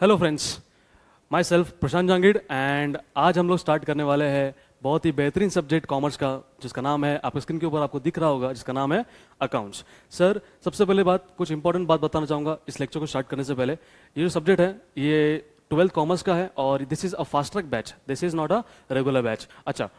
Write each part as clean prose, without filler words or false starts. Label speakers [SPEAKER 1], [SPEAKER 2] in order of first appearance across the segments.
[SPEAKER 1] Hello friends, my self Prashant Jangid and आज हम लोग स्टार्ट करने वाले हैं बहुत ही बेहतरीन सब्जेक्ट कॉमर्स का, जिसका नाम है, आपके स्क्रीन के ऊपर आपको दिख रहा होगा, जिसका नाम है अकाउंट्स। सर, सबसे पहले कुछ इंपॉर्टेंट बात बताना चाहूँगा इस लेक्चर को स्टार्ट करने से पहले। ये जो सब्जेक्ट है ये 12th कॉमर्स का है और this is a fast track batch, this is not a regular batch. अच्छा,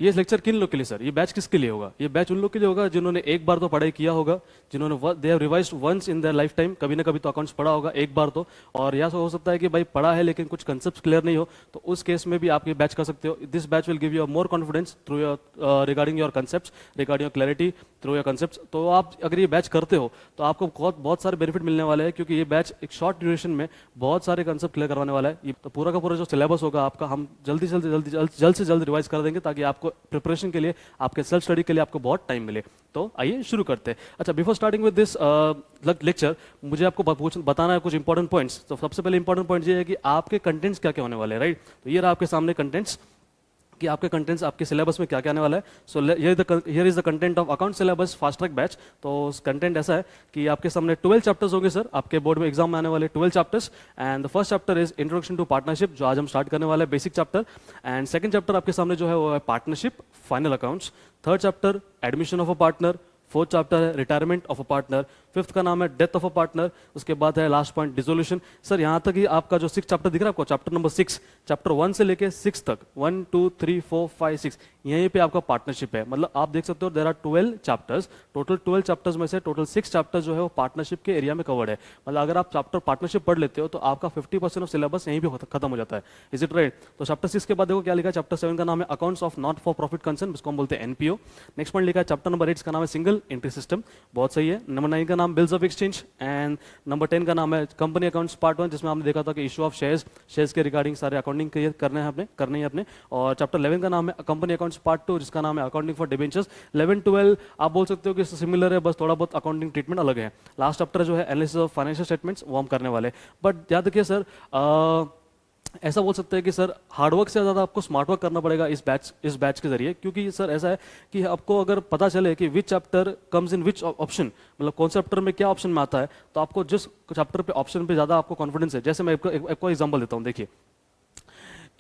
[SPEAKER 1] ये लेक्चर किन लोग के लिए सर? ये बैच किसके लिए होगा? ये बैच उन लोग के लिए होगा जिन्होंने एक बार तो पढ़ाई किया होगा, जिन्होंने they have revised once in their life time, कभी ना कभी तो अकाउंट्स पढ़ा होगा एक बार तो। और या हो सकता है कि भाई पढ़ा है लेकिन कुछ कंसेप्ट क्लियर नहीं हो, तो उस केस में भी आप ये बैच कर सकते हो। This batch will give you more confidence through your regarding your concept, regarding your clarity through your concept. तो आप अगर ये बैच करते हो तो आपको बहुत सारे बेनिफिट मिलने वाले हैं, क्योंकि ये बैच एक शॉर्ट ड्यूरेशन में बहुत सारे कंसेप्ट क्लियर करवाने वाला है। ये तो पूरा का पूरा जो सिलेबस होगा आपका, हम जल्द से जल्द रिवाइज कर देंगे, ताकि आपको प्रिपरेशन के लिए, आपके सेल्फ स्टडी के लिए आपको बहुत टाइम मिले। तो आइए शुरू करते हैं। अच्छा, before starting with this lecture, मुझे आपको बताना है कुछ इंपॉर्टेंट पॉइंट्स। तो सबसे पहले इंपॉर्टेंट पॉइंट ये है कि आपके कंटेंट्स क्या क्या होने वाले हैं, राइट? तो ये रहा आपके सामने कंटेंट्स, कि आपके कंटेंट्स आपके सिलेबस में क्या क्या आने वाला है। So here is the content of account syllabus fast track batch. तो कंटेंट ऐसा है कि आपके सामने 12 चैप्टर्स होंगे सर, आपके बोर्ड में एग्जाम में आने वाले 12 chapters. And the first chapter is introduction to partnership, जो आज हम स्टार्ट करने वाले हैं, basic chapter. And second chapter आपके सामने जो है वो है partnership final accounts. Third chapter admission of a partner. Fourth chapter है retirement of a partner. Fifth का नाम है डेथ ऑफ अ पार्टनर। उसके बाद है लास्ट पॉइंट डिसोल्यूशन। सर, यहाँ तक ही आपका जो 6 चैप्टर दिख रहा है आपको, चैप्टर नंबर 6, चैप्टर 1 से लेके 6 तक, 1 2 3 4 5 6, यहीं पे आपका पार्टनरशिप है। मतलब आप देख सकते हो there are 12 chapters, total 12 chapters में से टोटल 6 चैप्टर्स जो है वो पार्टनरशिप के एरिया में कवर्ड है। मतलब अगर आप चैप्टर पार्टनरशिप पढ़ लेते हो तो आपका 50% ऑफ सिलेबस यहीं पे खत्म हो जाता है। Is it right? तो चैप्टर 6 के बाद देखो क्या लिखा है, चैप्टर 7 का नाम है accounts of not for profit concern, जिसको हम बोलते हैं एनपीओ। नेक्स्ट पॉइंट लिखा है चैप्टर नंबर 8 का नाम है सिंगल एंट्री सिस्टम, बहुत सही है। नंबर 9 का नाम bills of exchange. And number 10 का नाम है कंपनी अकाउंट्स पार्ट 1, जिसमें हमने देखा था कि इशू ऑफ शेयर्स के रिगार्डिंग सारे अकाउंटिंग करने हैं अपने। और चैप्टर 11 का नाम है कंपनी अकाउंट्स पार्ट 2, जिसका नाम है अकाउंटिंग फॉर डिबेंचर्स। 11 12 आप बोल सकते हो कि सिमिलर है, बस थोड़ा बहुत अकाउंटिंग ट्रीटमेंट अलग है। लास्ट चैप्टर जो है एनालिसिस ऑफ फाइनेंशियल स्टेटमेंट्स, वो हम करने वाले। बट याद रखिए सर, ऐसा बोल सकते हैं कि सर हार्डवर्क से ज़्यादा आपको स्मार्ट वर्क करना पड़ेगा इस बैच के जरिए। क्योंकि सर ऐसा है कि आपको अगर पता चले कि विच chapter comes in which option, मतलब कौन से चैप्टर में क्या ऑप्शन में आता है, तो आपको जिस चैप्टर पे ऑप्शन पे ज़्यादा आपको कॉन्फिडेंस है। जैसे मैं आपको एग्जाम्पल देता हूँ, देखिए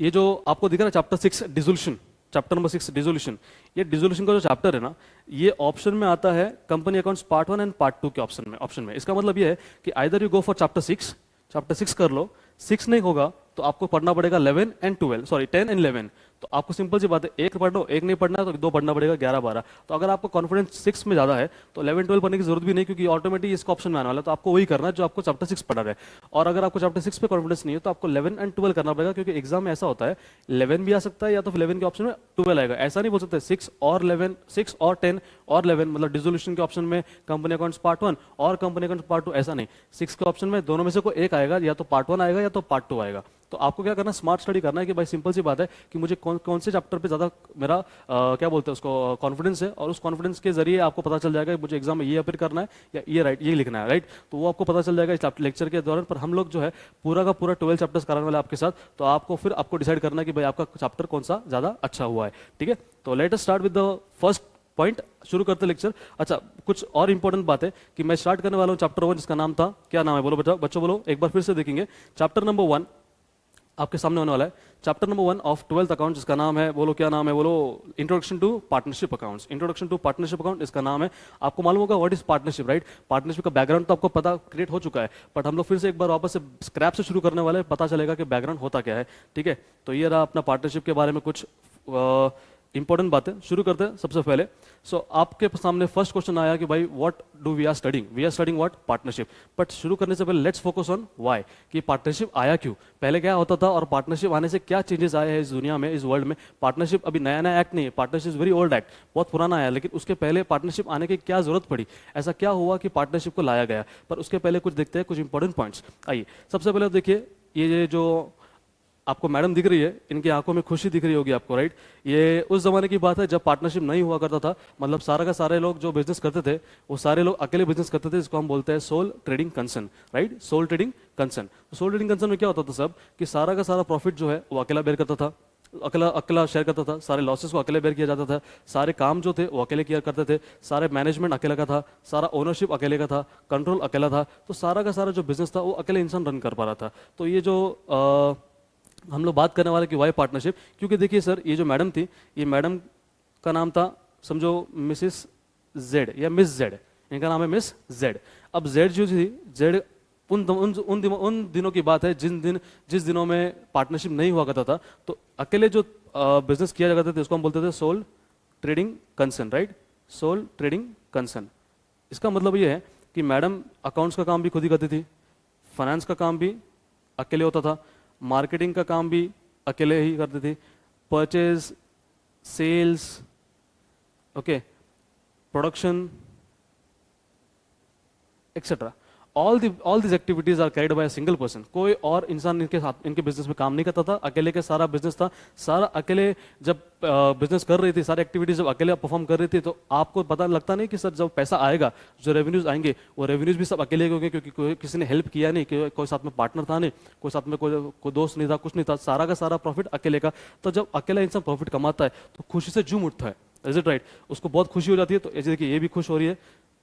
[SPEAKER 1] ये जो आपको दिख रहा है chapter 6 dissolution, chapter number 6 dissolution, ये डिसोल्यूशन का जो चैप्टर है ना, ये ऑप्शन में आता है company accounts part 1 and part 2 के ऑप्शन में। इसका मतलब ये है कि either you go for chapter 6 कर लो, 6 नहीं होगा तो आपको पढ़ना पड़ेगा 11 एंड 12, सॉरी 10 एंड 11। तो आपको सिंपल सी बात है, एक पढ़ लो, एक नहीं पढ़ना है तो 2 पढ़ना पड़ेगा, 11 12। तो अगर आपको कॉन्फिडेंस 6 में ज्यादा है तो 11 12 पढ़ने की जरूरत भी नहीं, क्योंकि ऑटोमेटिक इसका ऑप्शन में आने वाला है। तो आपको वही करना है जो आपको चैप्टर 6 पढ़ा है। और अगर आपको चैप्टर 6 पे कॉन्फिडेंस नहीं है तो आपको 11 एंड 12 करना पड़ेगा, क्योंकि एग्जाम में ऐसा होता है 11 भी आ सकता है या तो फिर 11 के ऑप्शन में 12 आएगा। ऐसा नहीं बोल सकते 6 और 11, 6 और 10 और 11, मतलब डिसोल्यूशन के ऑप्शन में कंपनी अकाउंट्स पार्ट 1 और कंपनी अकाउंट्स पार्ट 2, ऐसा नहीं। 6 के ऑप्शन में दोनों में से कोई एक आएगा, या तो पार्ट 1 आएगा या तो पार्ट 2 आएगा। तो आपको क्या करना, स्मार्ट स्टडी करना है कि भाई सिंपल सी बात है कि मुझे कौन से चैप्टर पे ज़्यादा मेरा क्या बोलते हैं उसको कॉन्फिडेंस है, और उस कॉन्फिडेंस के जरिए आपको पता चल जाएगा कि मुझे एग्जाम में ये अपेयर करना है या ये लिखना है, राइट? तो वो आपको पता चल जाएगा इस लेक्चर के दौरान। पर हम लोग जो है पूरा का पूरा 12 चैप्टर्स कराने वाले आपके साथ, तो आपको डिसाइड करना है कि भाई आपका चैप्टर कौन सा ज़्यादा अच्छा हुआ है, ठीक है? तो let us start with the first point, शुरू करते लेक्चर। अच्छा, कुछ और इंपॉर्टेंट बात है कि मैं स्टार्ट करने वाला हूँ चैप्टर 1, जिसका नाम था, क्या नाम है बोलो बच्चों बोलो, एक बार फिर से देखेंगे। चैप्टर नंबर 1 आपके सामने होने वाला है, chapter number 1 of 12th account, जिसका नाम है, बोलो क्या नाम है बोलो, introduction to partnership accounts. Introduction to partnership account इसका नाम है। आपको मालूम होगा what is partnership, right? Partnership का बैकग्राउंड तो आपको पता क्रिएट हो चुका है, बट हम लोग फिर से एक बार वापस से स्क्रैप से शुरू करने वाले हैं, पता चलेगा कि बैकग्राउंड होता क्या है, ठीक है? तो ये रहा अपना पार्टनरशिप के बारे में कुछ इंपॉर्टेंट बातें। शुरू करते हैं सबसे पहले। सो आपके सामने फर्स्ट क्वेश्चन आया कि भाई what do we are studying what, partnership. But शुरू करने से पहले लेट्स फोकस ऑन व्हाई, कि पार्टनरशिप आया क्यों, पहले क्या होता था और पार्टनरशिप आने से क्या चेंजेस आए हैं इस दुनिया में, इस वर्ल्ड में। पार्टनरशिप अभी नया नया एक्ट नहीं है, पार्टनरशिप वेरी ओल्ड एक्ट, बहुत पुराना है, लेकिन उसके पहले पार्टनरशिप आने की क्या जरूरत पड़ी, ऐसा क्या हुआ कि पार्टनरशिप को लाया गया। पर उसके पहले कुछ देखते हैं, कुछ इंपॉर्टेंट पॉइंट्स। आइए सबसे पहले देखिए, ये जो आपको मैडम दिख रही है, इनकी आंखों में खुशी दिख रही होगी आपको, राइट? ये उस जमाने की बात है जब पार्टनरशिप नहीं हुआ करता था, मतलब सारा का सारे लोग जो बिजनेस करते थे वो सारे लोग अकेले बिजनेस करते थे, जिसको हम बोलते हैं sole trading concern, right? Sole trading concern. Sole trading concern में क्या होता था सब, कि सारा का सारा प्रॉफिट जो है वो अकेला बेयर करता था, अकेला अकेला शेयर करता था, सारे लॉसेस को अकेले बेयर किया जाता था, सारे काम जो थे वो अकेले किया करते थे, सारे मैनेजमेंट अकेला का था, सारा ओनरशिप अकेले का था, कंट्रोल अकेला था, तो सारा का सारा जो बिजनेस था वो अकेले इंसान रन कर पा रहा था। तो ये जो हम लोग बात करने वाले कि वाई पार्टनरशिप, क्योंकि देखिए सर ये जो मैडम थी, ये मैडम का नाम था समझो मिसिस जेड या मिस जेड, इनका नाम है मिस जेड। अब जेड जो थी, जेड उन दिनों की बात है जिस दिनों में पार्टनरशिप नहीं हुआ करता था, तो अकेले जो बिजनेस किया करते थे उसको हम बोलते थे sole trading concern, right, sole trading concern. इसका मतलब ये है कि मैडम अकाउंट्स का काम भी खुद ही करती थी, फाइनेंस का काम भी अकेले होता था, मार्केटिंग का काम भी अकेले ही करती थी, purchase, sales, okay, production etcetera, all this activities are carried by single person. कोई और इंसान इनके साथ इनके बिजनेस में काम नहीं करता था, अकेले के सारा बिजनेस था, सारा अकेले जब बिजनेस कर रही थी, सारी एक्टिविटीज जब अकेले परफॉर्म कर रही थी, तो आपको पता लगता नहीं कि सर जब पैसा आएगा, जो रेवेन्यूज आएंगे वो रेवेन्यूज भी सब अकेले होंगे, क्योंकि किसी ने हेल्प किया नहीं, कोई साथ में पार्टनर था नहीं, कोई साथ में कोई दोस्त नहीं था, कुछ नहीं था, सारा का सारा प्रॉफिट अकेले का। तो जब अकेला इंसान प्रॉफिट कमाता है तो खुशी से झूम उठता है, इज इट राइट, उसको बहुत खुशी हो जाती है। तो ऐसे देखिए ये भी खुश हो रही है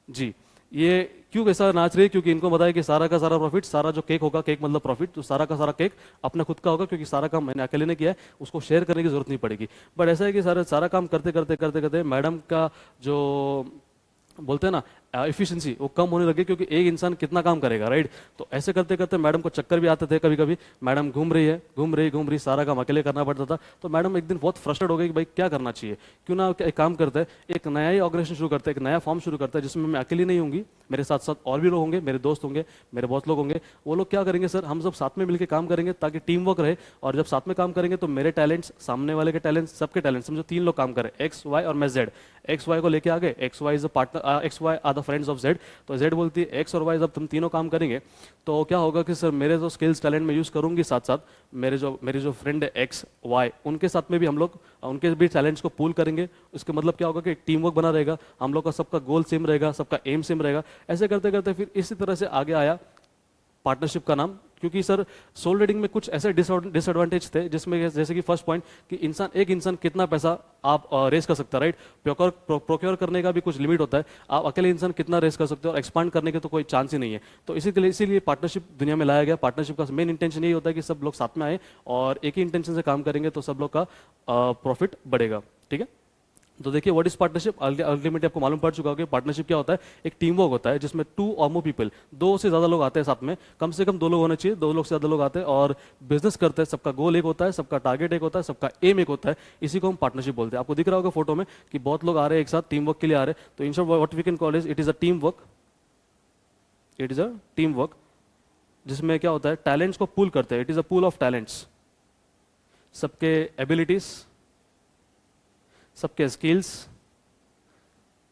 [SPEAKER 1] जी, ये क्यों कैसा नाच रही है, क्योंकि इनको बताया कि सारा का सारा प्रॉफिट, सारा जो केक होगा, केक मतलब प्रॉफिट, तो सारा का सारा केक अपना खुद का होगा, क्योंकि सारा काम मैंने अकेले ने किया है, उसको शेयर करने की जरूरत नहीं पड़ेगी। बट ऐसा है कि सारा काम करते करते करते करते मैडम का जो बोलते हैं ना एफिशिएंसी, वो कम होने लगी, क्योंकि एक इंसान कितना काम करेगा, राइट। तो ऐसे करते करते मैडम को चक्कर भी आते थे, कभी कभी मैडम घूम रही सारा काम अकेले करना पड़ता था। तो मैडम एक दिन बहुत फ्रस्ट्रेट हो गई कि भाई क्या करना चाहिए, क्यों ना एक काम करते हैं, एक नया ही ऑर्गेनाइजेशन शुरू करते हैं, एक नया फॉर्म शुरू करता है, जिसमें मैं अकेली नहीं होंगी, मेरे साथ साथ और भी लोग होंगे, मेरे दोस्त होंगे, मेरे बहुत लोग होंगे। वो लोग क्या करेंगे सर, हम सब साथ में मिलकर काम करेंगे ताकि टीम वर्क रहे, और जब साथ में काम करेंगे तो मेरे टैलेंट्स, सामने वाले के टैलेंट्स, सबके टैलेंट्स, समझो 3 लोग काम करें, एक्स वाई और मैं जेड। एक्स वाई को लेके आगे, X Y is a partner, X Y are the friends of Z. तो जेड बोलती है एक्स और वाई जब तुम तीनों काम करेंगे तो क्या होगा कि सर मेरे जो स्किल्स टैलेंट में यूज करूंगी, साथ साथ मेरी जो फ्रेंड है एक्स वाई, उनके साथ में भी हम लोग उनके भी टैलेंट्स को पूल करेंगे। उसके मतलब क्या होगा कि टीम वर्क बना रहेगा, हम लोग का सबका गोल सेम रहेगा, सबका एम सेम रहेगा। ऐसे करते करते फिर इसी तरह से आगे आया पार्टनरशिप का नाम, क्योंकि सर सोल ट्रेडिंग में कुछ ऐसे डिसएडवांटेज थे, जिसमें जैसे कि फर्स्ट पॉइंट कि एक इंसान कितना पैसा आप रेस कर सकता है, राइट। प्रोक्योर करने का भी कुछ लिमिट होता है, आप अकेले इंसान कितना रेस कर सकते हो, और एक्सपांड करने के तो कोई चांस ही नहीं है। तो इसीलिए पार्टनरशिप दुनिया में लाया गया। पार्टनरशिप का मेन इंटेंशन यही होता है कि सब लोग साथ में आए और एक ही इंटेंशन से काम करेंगे, तो सब लोग का प्रॉफिट बढ़ेगा, ठीक है। तो देखिए व्हाट इज पार्टनरशिप, अल्टीमेटली आपको मालूम पड़ चुका होगा कि पार्टनरशिप क्या होता है। एक टीम वर्क होता है जिसमें 2 और मोर पीपल, 2 से ज्यादा लोग आते हैं साथ में, कम से कम 2 लोग होने चाहिए, 2 लोग से ज्यादा लोग आते हैं और बिजनेस करते हैं। सबका गोल एक होता है, सबका टारगेट एक होता है, सबका एम एक होता है, इसी को हम पार्टनरशिप बोलते हैं। आपको दिख रहा होगा फोटो में कि बहुत लोग आ रहे हैं एक साथ, टीम वर्क के लिए आ रहे हैं। तो in short what we can call it is a team work, it is a team work, जिसमें क्या होता है टैलेंट्स को पूल करते हैं। It is a pool of talents, सबके एबिलिटीज, सबके स्किल्स,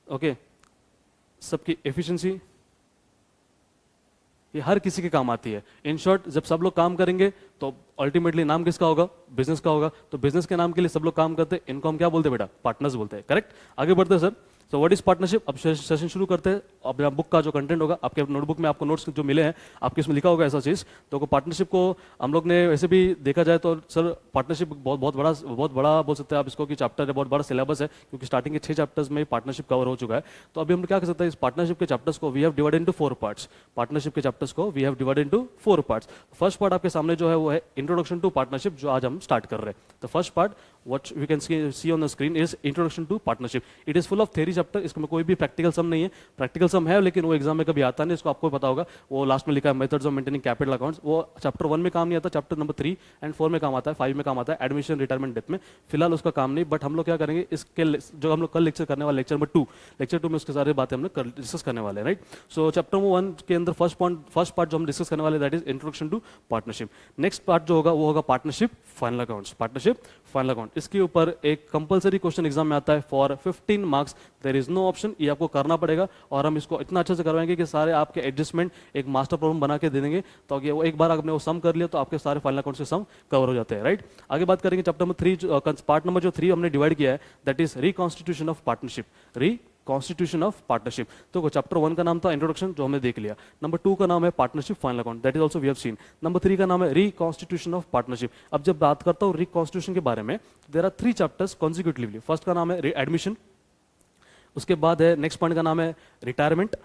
[SPEAKER 1] ओके, सबकी एफिशिएंसी, ये हर किसी के काम आती है। इन शॉर्ट जब सब लोग काम करेंगे तो अल्टीमेटली नाम किसका होगा, बिजनेस का होगा। तो बिजनेस के नाम के लिए सब लोग काम करते हैं, इनको हम क्या बोलते हैं बेटा, पार्टनर्स बोलते हैं, करेक्ट। आगे बढ़ते हैं sir. So what is partnership. अब सेशन शुरू करते हैं। अब बुक का जो कंटेंट होगा, आपके नोटबुक में आपको नोट्स जो मिले हैं, आपके इसमें लिखा होगा ऐसा चीज। तो पार्टनरशिप को हम लोग ने वैसे भी देखा जाए तो सर पार्टनरशिप बहुत बड़ा बोल सकते हैं आप इसको कि चैप्टर है, बहुत बड़ा सिलेबस है, क्योंकि स्टार्टिंग के 6 चैप्टर्स में पार्टनरशिप कवर हो चुका है। तो अभी हम क्या कर सकते हैं, इस पार्टनरशिप के चैप्टर्स को we have divided into 4 parts. Partnership के चैप्टर्स को we have divided into 4 parts. First part आपके सामने जो है वो है इंट्रोडक्शन टू पार्टनरशिप, जो आज हम स्टार्ट कर रहे हैं। तो first part what we can see on the screen is introduction to partnership. It is full of theory chapter. इसमें कोई भी प्रैक्टिकल सम नहीं है, प्रैक्टिकल सम है लेकिन वो एग्जाम में कभी आता नहीं, इसको आपको पता होगा। वो लास्ट में लिखा है methods of maintaining capital accounts, वो चैप्टर 1 में काम नहीं आता, चैप्टर नंबर 3 एंड 4 में काम आता है, 5 में काम आता है, एडमिशन रिटायरमेंट डेथ में। फिलहाल उसका काम नहीं, बट हम लोग क्या करेंगे, इसके जो हम लोग कल लेक्चर करने वाले लेक्चर नंबर 2, लेक्चर 2 में उसके सारे बातें हम लोग डिस्कस करने वाले हैं, राइट। सो चैप्टर 1 के अंदर फर्स्ट पार्ट जो हम डिस्कस करने वाले that is introduction to partnership. Next part जो होगा वो होगा partnership final accounts, partnership final account. इसके ऊपर एक कंपलसरी क्वेश्चन एग्जाम में आता है for 15 marks, there is no option, ये आपको करना पड़ेगा। और हम इसको इतना अच्छे से करवाएंगे कि सारे आपके एडजस्टमेंट एक मास्टर प्रॉब्लम बना के दे देंगे, तो वो एक बार आपने वो सम कर लिया तो आपके सारे फाइनल अकाउंट से सम कवर हो जाते हैं, राइट। आगे बात करेंगे चैप्टर नंबर 3, पार्ट नंबर जो 3 हमने डिवाइड किया है that is reconstitution of partnership. Constitution of partnership. तो चैप्टर 1 का नाम था इंट्रोडक्शन, जो हमने देख लिया। नंबर 2 का नाम है partnership final account, that is also we have seen. Number 3 का नाम है रिकॉन्स्टिट्यूशन ऑफ पार्टनरशिप। अब जब बात करता हूँ रिकॉन्स्टिट्यूशन के बारे में, there are 3 chapters consecutively. First का नाम है एडमिशन, उसके बाद है नेक्स्ट पॉइंट का नाम है retirement,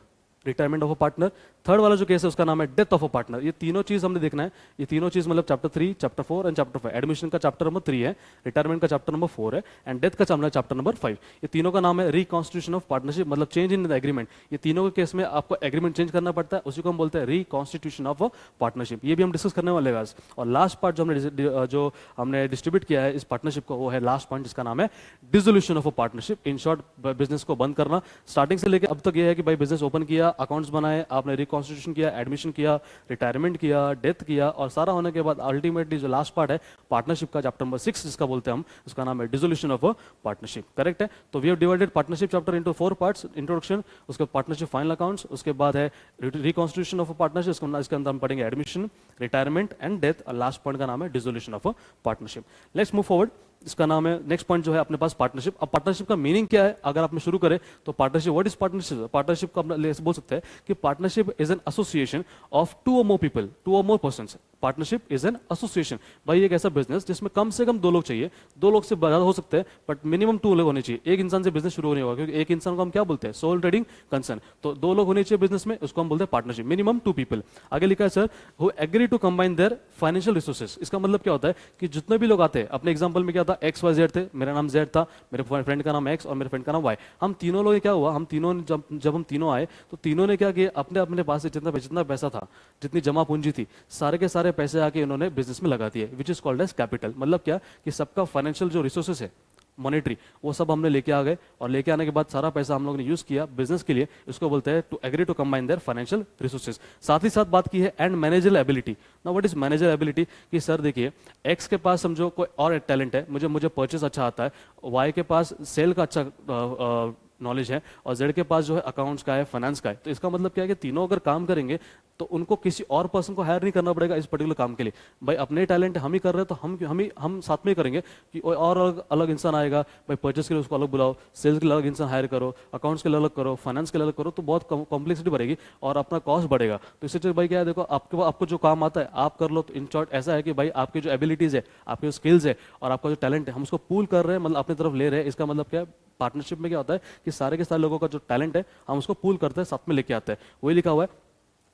[SPEAKER 1] retirement of a partner. Third वाला जो केस है उसका नाम है डेथ ऑफ अ पार्टनर। ये तीनों चीज हमने देखना है। ये तीनों चीज मतलब chapter 3, chapter 4 and chapter 5। Admission का चैप्टर नंबर 3 है, रिटायरमेंट का चैप्टर नंबर 4 है एंड डेथ का चैप्टर नंबर 5। ये तीनों का नाम है रिकॉन्स्टिट्यूशन ऑफ पार्टनरशिप, मतलब चेंज इन द एग्रीमेंट। ये तीनों के केस में आपको एग्रीमेंट चेंज करना पड़ता है, उसी को हम बोलते हैं रिकॉन्स्टिट्यूशन ऑफ पार्टनरशिप। ये भी हम डिस्कस करने वाले हैं आज। और लास्ट पार्ट जो हमने डिस्ट्रीब्यूट किया है इस पार्टनरशिप को, वो है लास्ट पॉइंट जिसका नाम है dissolution of a partnership. In short, business को बंद करना। स्टार्टिंग से लेकर अब तक ये है कि भाई बिजनेस ओपन किया, अकाउंट्स बनाए, आपने कॉन्स्टिट्यूशन किया, एडमिशन किया, रिटायरमेंट किया, डेथ किया, और सारा होने के बाद अल्टीमेटली जो लास्ट पार्ट है पार्टनरशिप का, चैप्टर नंबर 6 जिसका बोलते हैं हम, उसका नाम है dissolution of a partnership. Correct है? तो we have divided partnership chapter into 4 parts. Introduction, उसके पार्टनरशिप फाइनल अकाउंट्स, उसके बाद है रिकॉन्स्टिट्यूशन ऑफ अ पार्टनरशिप, इसके अंदर हम पढ़ेंगे एडमिशन, रिटायरमेंट एंड डेथ, और लास्ट पॉइंट का नाम है dissolution of a partnership. Let's move forward. इसका नाम है, नेक्स्ट पॉइंट जो है अपने पास पार्टनरशिप। अब पार्टनरशिप का मीनिंग क्या है अगर आपने शुरू करें तो partnership, what is partnership? Partnership को आप बोल सकते हैं कि partnership is an association of 2 or more people, 2 or more persons। Partnership is an association. भाई एक ऐसा बिजनेस जिसमें कम से कम 2 लोग चाहिए, 2 लोग से ज्यादा हो सकते हैं बट मिनिमम 2 लोग होने चाहिए। एक इंसान से बिजनेस शुरू नहीं होगा, क्योंकि एक इंसान को हम क्या बोलते हैं? Sole trading concern. तो 2 लोग होने चाहिए बिजनेस में, उसको हम बोलते हैं पार्टनरशिप। Minimum 2 people। आगे लिखा है sir, who agree to combine their financial resources. इसका मतलब क्या होता है कि जितने भी लोग आते हैं, अपने एग्जांपल में क्या था, एक्स वाई जेड थे, मेरा नाम जेड था, मेरे फ्रेंड का नाम एक्स और मेरे फ्रेंड का नाम वाई। हम तीनों लोग क्या हुआ, हम तीनों जब हम तीनों आए तो तीनों ने क्या किया, अपने अपने पास से जितना पैसा था, जितनी जमा पूंजी थी, सारे के सारे पैसे आके इन्होंने बिजनेस में लगा दिए, which is called as capital. मतलब क्या कि सबका फाइनेंशियल जो रिसोर्सेस है, मॉनेटरी, वो सब हमने लेके आ गए, और लेके आने के बाद सारा पैसा हम लोग ने यूज किया बिजनेस के लिए। इसको बोलते हैं to agree to combine their financial resources. साथ ही साथ बात की है and manager ability. Now what is manager ability? कि सर देखिए, एक्स के पास समझो कोई और टैलेंट है, मुझे परचेस अच्छा आता है, वाई के पास सेल का अच्छा नॉलेज है, और जेड के पास जो है अकाउंट्स का है, फाइनेंस का है। तो इसका मतलब क्या है कि तीनों अगर काम करेंगे तो उनको किसी और पर्सन को हायर नहीं करना पड़ेगा इस पर्टिकुलर काम के लिए। भाई अपने टैलेंट हम ही कर रहे हैं तो हम साथ में ही करेंगे कि और अलग इंसान आएगा, भाई परचेस के लिए उसको अलग बुलाओ, सेल्स के लिए अलग इंसान हायर करो, अकाउंट्स के लिए अलग करो, फाइनेंस के लिए अलग करो, तो बहुत कॉम्प्लेक्सिटी बढ़ेगी और अपना कॉस्ट बढ़ेगा। तो इससे भाई क्या है, देखो आपको जो काम आता है आप कर लो। तो इन शॉर्ट ऐसा है कि भाई आपकी जो एबिलिटीज है, आपके जो स्किल्स है और आपका जो टैलेंट है, हम उसको पूल कर रहे हैं, मतलब अपनी तरफ ले रहे हैं। इसका मतलब क्या है, पार्टनरशिप में क्या होता है कि सारे के सारे लोगों का जो टैलेंट है हम उसको पूल करते हैं, साथ में लेके आते हैं। वही लिखा हुआ है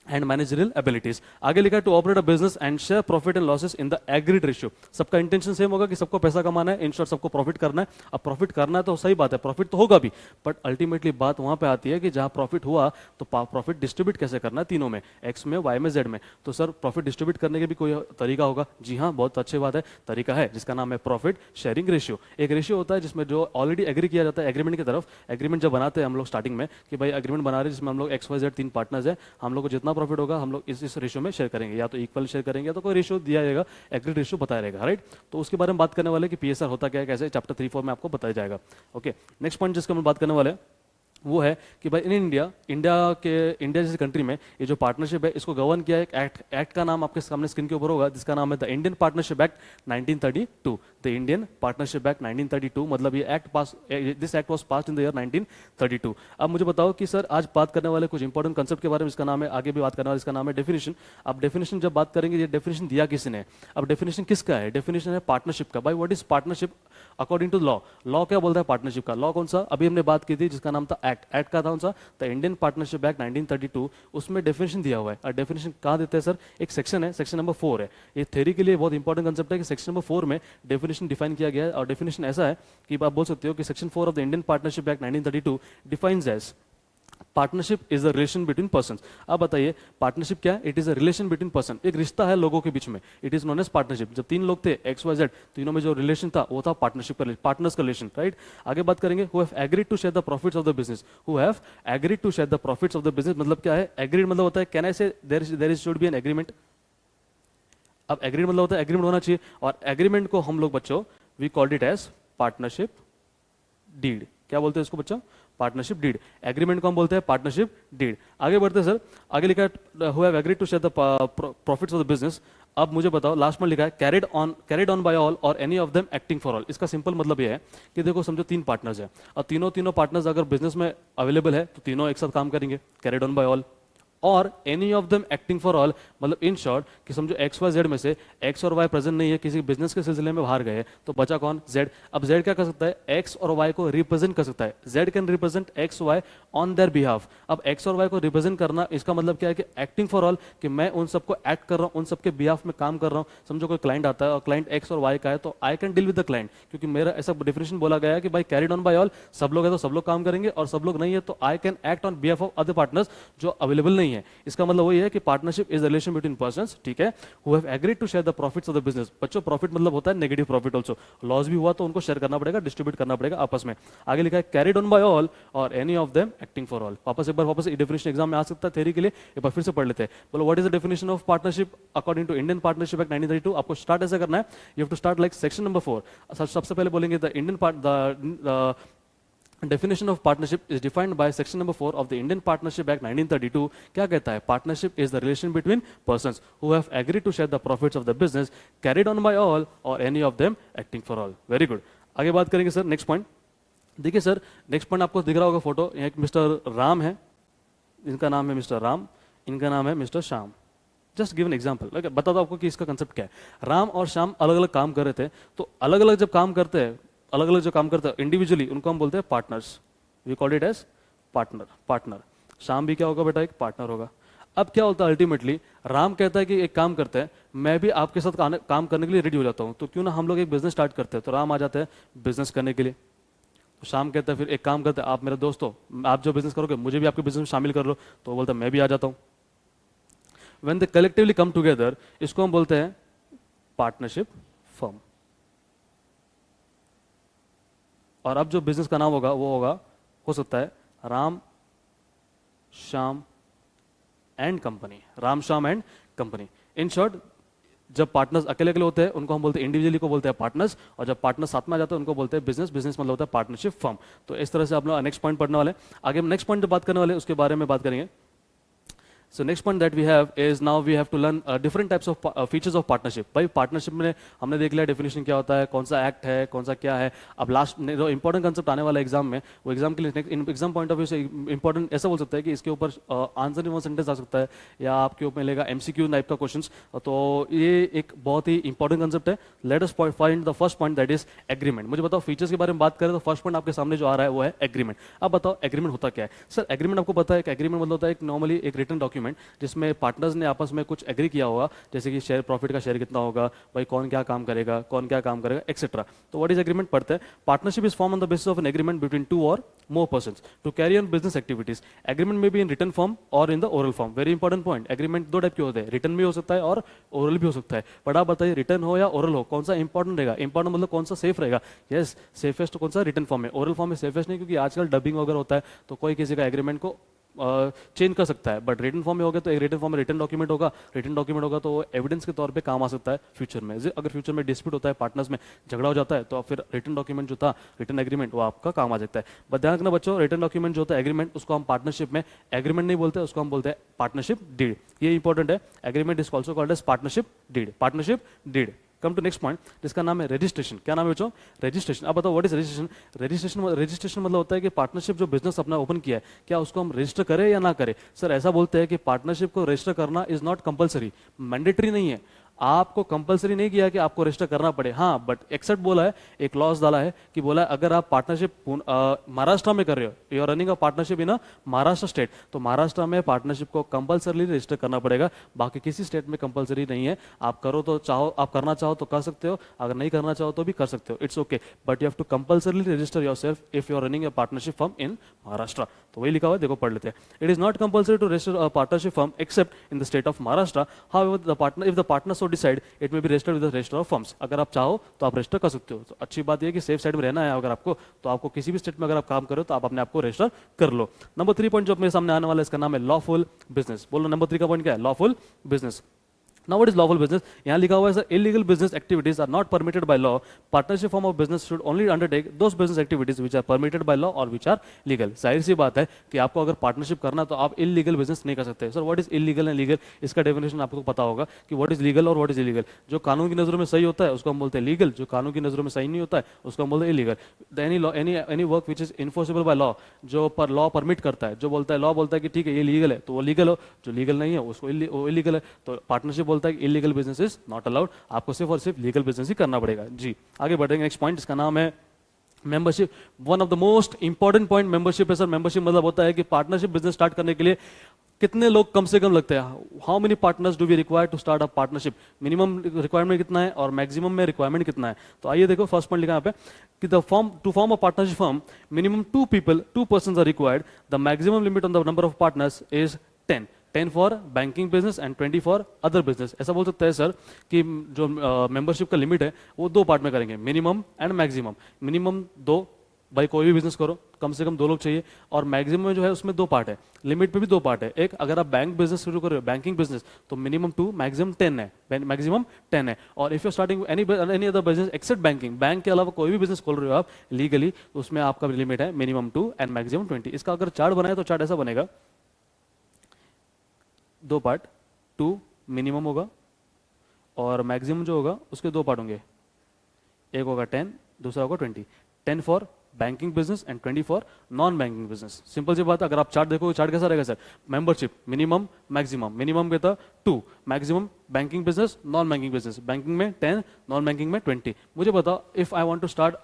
[SPEAKER 1] एंड मैनेजरियल एबिलिटीज। आगे लिखा है to operate a business and share profit and losses in the agreed ratio. सबका इंटेंशन सेम होगा कि सबको पैसा कमाना है, इन शॉर्ट सबको प्रॉफिट करना है। अब प्रॉफिट करना है तो सही बात है, प्रॉफिट तो होगा भी, बट अल्टीमेटली बात वहां पे आती है कि जहां प्रॉफिट हुआ तो प्रॉफिट डिस्ट्रीब्यूट कैसे करना है, तीनों में, एक्स में, वाई में, जेड में। तो सर प्रॉफिट डिस्ट्रीब्यूट करने के भी कोई तरीका होगा? जी हाँ, बहुत अच्छी बात है, तरीका है जिसका नाम है प्रॉफिट शेयरिंग रेशियो। एक रेशियो होता है जिसमें जो ऑलरेडी एग्री किया जाता है एग्रीमेंट की तरफ। एग्रीमेंट जब बनाते हैं हम लोग स्टार्टिंग में कि भाई एग्रीमेंट बना रहे हैं जिसमें हम लोग एक्स वाई जेड 3 पार्टनर्स है, हम लोग को जितना प्रॉफिट होगा हम लोग इस रेशियो में शेयर करेंगे, या तो इक्वल शेयर करेंगे या तो कोई रेशियो दिया जाएगा, एग्रीड रेशियो बताया रहेगा, राइट? तो उसके बारे में बात करने वाले कि पीएसआर होता क्या है, कैसे, चैप्टर 3-4 में आपको बताया जाएगा। ओके, नेक्स्ट पॉइंट जिसका हम बात करने वाले हैं वो है कि भाई इन इंडिया जैसी कंट्री में ये जो पार्टनरशिप है इसको गवर्न किया है एक एक्ट का नाम आपके सामने स्क्रीन के ऊपर होगा, जिसका नाम है the Indian partnership act 1932। The Indian partnership act 1932, मतलब ये act pass, this act was passed in the year 1932। अब मुझे बताओ कि सर आज बात करने वाले कुछ इंपॉर्टेंट कंसेप्ट के बारे में, इसका नाम है, आगे भी बात करने वाले, इसका नाम है डेफिनेशन। अब डेफिनेशन जब बात करेंगे, ये डेफिनेशन दिया किसी ने। अब डेफिनेशन किसका है? डेफिनेशन है पार्टनरशिप का। भाई what is partnership according to law? Law क्या बोलता है पार्टनरशिप का? लॉ कौन सा? अभी हमने बात की थी जिसका नाम था एक्ट का था कौन सा? The Indian partnership act 1932। उसमें डेफिनेशन दिया हुआ है। और डेफिनेशन कहाँ देते हैं सर? एक सेक्शन है, सेक्शन नंबर 4 है। ये थ्योरी के लिए बहुत इंपॉर्टेंट कंसेप्ट है कि सेक्शन नंबर 4 में डेफिनेशन डिफाइन किया गया है। और डेफिनेशन ऐसा है कि आप बोल सकते हो कि section 4 of the Indian partnership act 1932 defines as partnership is a relation between person. अब बताइए पार्टनरशिप क्या है? It is a relation between person, एक रिश्ता है लोगों के बीच में। It is known as partnership. जब 3 लोग थे एक्स वाई जेड, तीनों में जो रिलेशन था वो था पार्टनरशिप का, पार्टनर्स का रिलेशन, राइट? आगे बात करेंगे who have agreed to share the profits of the business. Who have agreed to share the profits of the business मतलब क्या है? एग्रीड मतलब होता है, can I say there is should be an agreement. अब एग्रीड मतलब होता है एग्रीमेंट होना चाहिए, और एग्रीमेंट को हम लोग बच्चों we called it as partnership deed. क्या बोलते हैं इसको बच्चों? Partnership deed. एग्रीमेंट को हम बोलते हैं पार्टनरशिप डीड। आगे बढ़ते हैं सर, आगे लिखा है who have agreed to share the profits of the business अब मुझे बताओ, लास्ट में लिखा है कैरिड ऑन बाय ऑल और any of them acting for all. इसका सिंपल मतलब ये है कि देखो समझो 3 पार्टनर्स हैं और तीनों पार्टनर्स अगर बिजनेस में अवेलेबल है तो तीनों एक साथ काम करेंगे, कैरिड ऑन बाय ऑल। और any of them acting for all मतलब इन शॉर्ट कि समझो एक्स वाई जेड में से एक्स और वाई प्रेजेंट नहीं है, किसी बिजनेस के सिलसिले में बाहर गए, तो बचा कौन? जेड। अब जेड क्या कर सकता है? एक्स और वाई को रिप्रेजेंट कर सकता है। Z can represent X Y on their behalf. अब एक्स और वाई को रिप्रेजेंट करना, इसका मतलब क्या है कि एक्टिंग फॉर ऑल, कि मैं उन सबको एक्ट कर रहा हूँ, उन सबके बिहाफ में काम कर रहा हूँ। समझो कोई क्लाइंट आता है और क्लाइंट एक्स और वाई का है, तो I can deal with the client, क्योंकि मेरा ऐसा डेफिनेशन बोला गया है कि भाई कैरिड ऑन बाय ऑल, सब लोग है तो सब लोग काम करेंगे, और सब लोग नहीं है तो I can act on behalf of other partners जो अवेलेबल नहीं है। इसका मतलब वही है कि partnership is relation between persons, ठीक है, who have agreed to share the profits of the business. बच्चों प्रॉफिट मतलब होता है नेगेटिव प्रॉफिट ऑल्सो, लॉस भी हुआ तो उनको शेयर करना पड़ेगा, डिस्ट्रीब्यूट करना पड़ेगा आपस में। आगे लिखा है कैरिड ऑन बाय ऑल और any of them acting for all. वापस डेफिनेशन एग्जाम में आ सकता है थ्योरी के लिए, एक बार फिर से पढ़ लेते हैं। बोलो what is the definition of partnership according to Indian partnership act 1932। आपको स्टार्ट ऐसा करना है, you have to start like section number 4। सबसे पहले बोलेंगे the Indian the Definition of partnership is defined by section number 4 of the Indian Partnership Act 1932। क्या कहता है? Partnership is the relation between persons who have agreed to share the profits of the business carried on by all or any of them acting for all। Very good। आगे बात करेंगे sir next point. देखिए sir next point आपको दिख रहा होगा photo, यहाँ एक मिस्टर राम है, इनका नाम है मिस्टर राम, इनका नाम है mister Shyam. Just give an example, बता दो आपको कि इसका कंसेप्ट क्या है। राम और श्याम अलग अलग काम कर रहे थे, तो अलग अलग जब काम करते हैं, अलग अलग जो काम करते हैं इंडिविजुअली, उनको हम बोलते हैं partners. We call it as partner. Shyam भी क्या होगा बेटा? एक पार्टनर होगा। अब क्या होता है अल्टीमेटली, राम कहता है कि एक काम करते हैं, मैं भी आपके साथ काम करने के लिए रेडी हो जाता हूं, तो क्यों ना हम लोग एक बिजनेस स्टार्ट करते हैं। तो राम आ जाते हैं बिजनेस करने के लिए। तो श्याम कहता है फिर एक काम करते हैं, आप मेरे दोस्त हो, आप जो बिजनेस करोगे मुझे भी आपके बिजनेस में शामिल कर लो। तो बोलता है मैं भी आ जाता हूं। When they collectively come together, इसको हम बोलते हैं पार्टनरशिप फर्म। और अब जो बिजनेस का नाम होगा वो होगा, हो सकता है Ram Shyam and company, Ram Shyam and company. In short जब पार्टनर्स अकेले अकेले होते हैं उनको हम बोलते हैं इंडिविजुअली को बोलते हैं पार्टनर्स, और जब पार्टनर्स साथ में आ जाते हैं उनको बोलते हैं बिजनेस मतलब होता है पार्टनरशिप फर्म। तो इस तरह से आप लोग नेक्स्ट पॉइंट पढ़ने वाले हैं। आगे हम नेक्स्ट पॉइंट जो बात करने वाले हैं उसके बारे में बात करेंगे। So next point that we have is now we have to learn different types of features of partnership। भाई पार्टनरशिप में हमने देख लिया डेफिनेशन क्या होता है, कौन सा एक्ट है, कौन सा क्या है। अब लास्ट जो इंपॉर्टेंट कंसेप्ट आने वाला एग्जाम में, वो एग्जाम के लिए एग्जाम पॉइंट ऑफ व्यू से इंपॉर्टेंट ऐसा बोल सकता है कि इसके ऊपर आंसर इन वन सेंटेंस आ सकता है, या आपके ऊपर मिलेगा MCQ टाइप का क्वेश्चन। तो ये एक बहुत ही इंपॉर्टेंट कंसेप्ट है। Let us find the first point that is agreement. मुझे बताओ फीचर्स के बारे में बात करें तो फर्स्ट पॉइंट आपके सामने जो आ रहा है वो है एग्रीमेंट। अब बताओ एग्रीमेंट होता क्या है? सर एग्रीमेंट आपको पता है, एग्रीमेंट मतलब होता है एक नॉर्मली एक रिटन डॉक्यूमेंट जिसमें पार्टनर्स ने आपस में कुछ एग्री किया होगा, जैसे कि शेयर प्रॉफिट का शेयर कितना होगा, भाई कौन क्या काम करेगा, एक्सेट्रा। तो व्हाट इज एग्रीमेंट पढ़ते हैं। Partnership is form on the basis of an agreement between 2 और more persons to carry on business activities. Agreement में भी इन रिटन फॉर्म और in the oral form. Very important point. Agreement 2 type के होते हैं, written भी हो सकता है और ओरल भी हो सकता है। बट आप बताइए रिटन हो या ओरल हो, कौन सा इंपॉर्टेंट रहेगा? इंपॉर्टेंट मतलब कौन सा सेफ रहेगा? यस सेफेस्ट कौन सा? रिटन फॉर्म में। ओरल फॉर्म में सेफेस्ट नहीं, क्योंकि आजकल डबिंग वगैरह होता है तो कोई किसी का एग्रीमेंट को चेंज कर सकता है। बट रिटन फॉर्म में होगा तो एक रिटन फॉर्म में रिटन डॉक्यूमेंट होगा, तो वो एविडेंस के तौर पे काम आ सकता है फ्यूचर में। अगर फ्यूचर में डिस्प्यूट होता है, पार्टनर्स में झगड़ा हो जाता है, तो फिर रिटन डॉक्यूमेंट जो था, रिटन एग्रीमेंट, वो आपका काम आ सकता है। बट ध्यान रखना बच्चों, रिटन डॉक्यूमेंट जो होता है एग्रीमेंट, उसको हम पार्टनरशिप में एग्रीमेंट नहीं बोलते, उसको हम बोलते हैं पार्टनरशिप डीड। ये इंपॉर्टेंट है। Agreement is also called as partnership deed. Come to next point जिसका नाम है रजिस्ट्रेशन। क्या नाम है बच्चों? रजिस्ट्रेशन। अब बताओ व्हाट इज रजिस्ट्रेशन? रजिस्ट्रेशन मतलब होता है कि पार्टनरशिप जो बिजनेस अपना ओपन किया है, क्या उसको हम रजिस्टर करें या ना करें। सर ऐसा बोलते हैं कि पार्टनरशिप को रजिस्टर करना इज नॉट कंपलसरी, मैंडेटरी नहीं है। आपको कंपलसरी नहीं किया कि आपको रजिस्टर करना पड़े, हाँ बट एक्सेप्ट बोला है, एक लॉस डाला है कि बोला है अगर आप पार्टनरशिप महाराष्ट्र में कर रहे हो, you are running a partnership in Maharashtra state, तो महाराष्ट्र में पार्टनरशिप को कंपलसरी रजिस्टर करना पड़ेगा। बाकी किसी स्टेट में कंपलसरी नहीं है। आप करो तो चाहो, आप करना चाहो तो कर सकते हो, अगर नहीं करना चाहो तो भी कर सकते हो, it's okay. But you have to compulsory register yourself if you are running a partnership firm in Maharashtra. तो वही लिखा हुआ है, देखो पढ़ लेते हैं। It is not compulsory to register a partnership firm except in the state of Maharashtra. However the partner if the partner so decide it may be registered with the register of firms. अगर आप चाहो तो आप register कर सकते हो। तो अच्छी बात यह कि सेफ साइड में रहना है अगर आपको, तो आपको किसी भी स्टेट में अगर आप काम करो तो आप अपने आप को रजिस्टर कर लो। नंबर 3 पॉइंट जो मेरे सामने आने वाला है इसका नाम है लॉफुल बिजनेस। बोलो नंबर 3 का पॉइंट क्या है? Lawful business. Now, what is lawful business? यहाँ लिखा हुआ है sir, illegal business activities are not permitted by law. Partnership form of business should only undertake those business activities which are permitted by law or which are legal. जाहिर सी बात है कि आपको अगर पार्टनरशिप करना तो आप इलीगल बिजनेस नहीं कर सकते. Sir, what is illegal and legal? इसका डेफिनेशन आपको पता होगा कि व्हाट इज लीगल और व्हाट इज इलीगल. जो कानून की नजरों में सही होता है उसको हम बोलते हैं लीगल, जो कानून की नजरों में सही नहीं होता है उसको हम बोलते हैं illegal. Any work which is enforceable by law, जो पर लॉ परमिट करता है, जो बोलता है लॉ बोलता है कि ठीक है ये लीगल है तो वो लीगल हो, जो लीगल नहीं है उसको इलीगल है. तो पार्टनरशिप बोलता है कि illegal business is not allowed, आपको सिर्फ और सिर्फ लीगल बिजनेस ही करना पड़ेगा. जी आगे बढ़ेंगे. नेक्स्ट पॉइंट इसका नाम है membership. One of the most important point membership है सर. मेंबरशिप मतलब होता है कि पार्टनरशिप बिजनेस स्टार्ट करने के लिए कितने लोग कम से कम लगते हैं. How many partners do we require to start a partnership? Minimum requirement कितना है और मैक्सिमम में रिक्वायरमेंट कितना है? तो आइए देखो, फर्स्ट पॉइंट लिखा यहाँ पे कि the form to form a partnership firm minimum 2 persons are required. The maximum limit on the number of partners is 10 for banking business and 20 for other business. ऐसा बोल सकते हैं सर कि जो मेंबरशिप का लिमिट है वो 2 पार्ट में करेंगे, मिनिमम एंड मैक्सिमम. मिनिमम 2, भाई कोई भी बिजनेस करो कम से कम 2 लोग चाहिए, और मैक्सिमम में जो है उसमें 2 पार्ट है. लिमिट पे भी 2 पार्ट है. एक, अगर आप बैंक बिजनेस शुरू कर रहे हो, बैंकिंग बिजनेस, तो मिनिमम 2 मैक्सिमम 10 है, मैक्सिमम 10 है. और if you starting any other business except banking, bank के अलावा कोई भी बिजनेस खोल रहे हो आप लीगली, तो उसमें आपका लिमिट है मिनिमम 2 एंड मैक्सिमम 20. इसका अगर चार्ट बनाए तो चार्ट ऐसा बनेगा, 2 पार्ट, 2 मिनिमम होगा और मैक्सिमम जो होगा उसके 2 पार्ट होंगे. एक होगा 10, दूसरा होगा 20. 10 for banking business and 20 for non banking business. Simple सी बात है. अगर आप चार्ट देखोगे, चार्ट कैसा रहेगा sir? Membership minimum maximum. Minimum कितना? 2, maximum banking business, non banking business. Banking में 10, नॉन बैंकिंग में 20. मुझे बताओ, if I want to start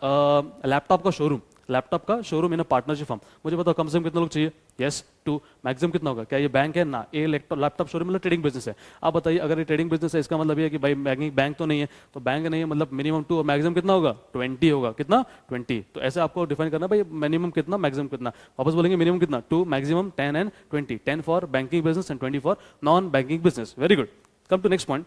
[SPEAKER 1] laptop का शोरूम, लैपटॉप का showroom in a partnership firm, मुझे बताओ कम से कम कितने लोग चाहिए? यस, 2. मैक्सिमम कितना होगा? क्या ये बैंक है? ना, ये लैपटॉप शोरूम मतलब ट्रेडिंग बिजनेस है. आप बताइए, अगर ये ट्रेडिंग बिजनेस है इसका मतलब ये है कि भाई बैंक तो नहीं है, तो बैंक नहीं है मतलब मिनिमम 2 और मैक्सिमम कितना होगा? 20 होगा. कितना? 20. तो ऐसे आपको डिफाइन करना भाई, मिनिमम कितना, मैक्सिमम कितना. वापस बोलेंगे, मिनिमम कितना? 2, maximum 10 and 20. 10 for banking business and 20 for non banking business. Very good. Come to next point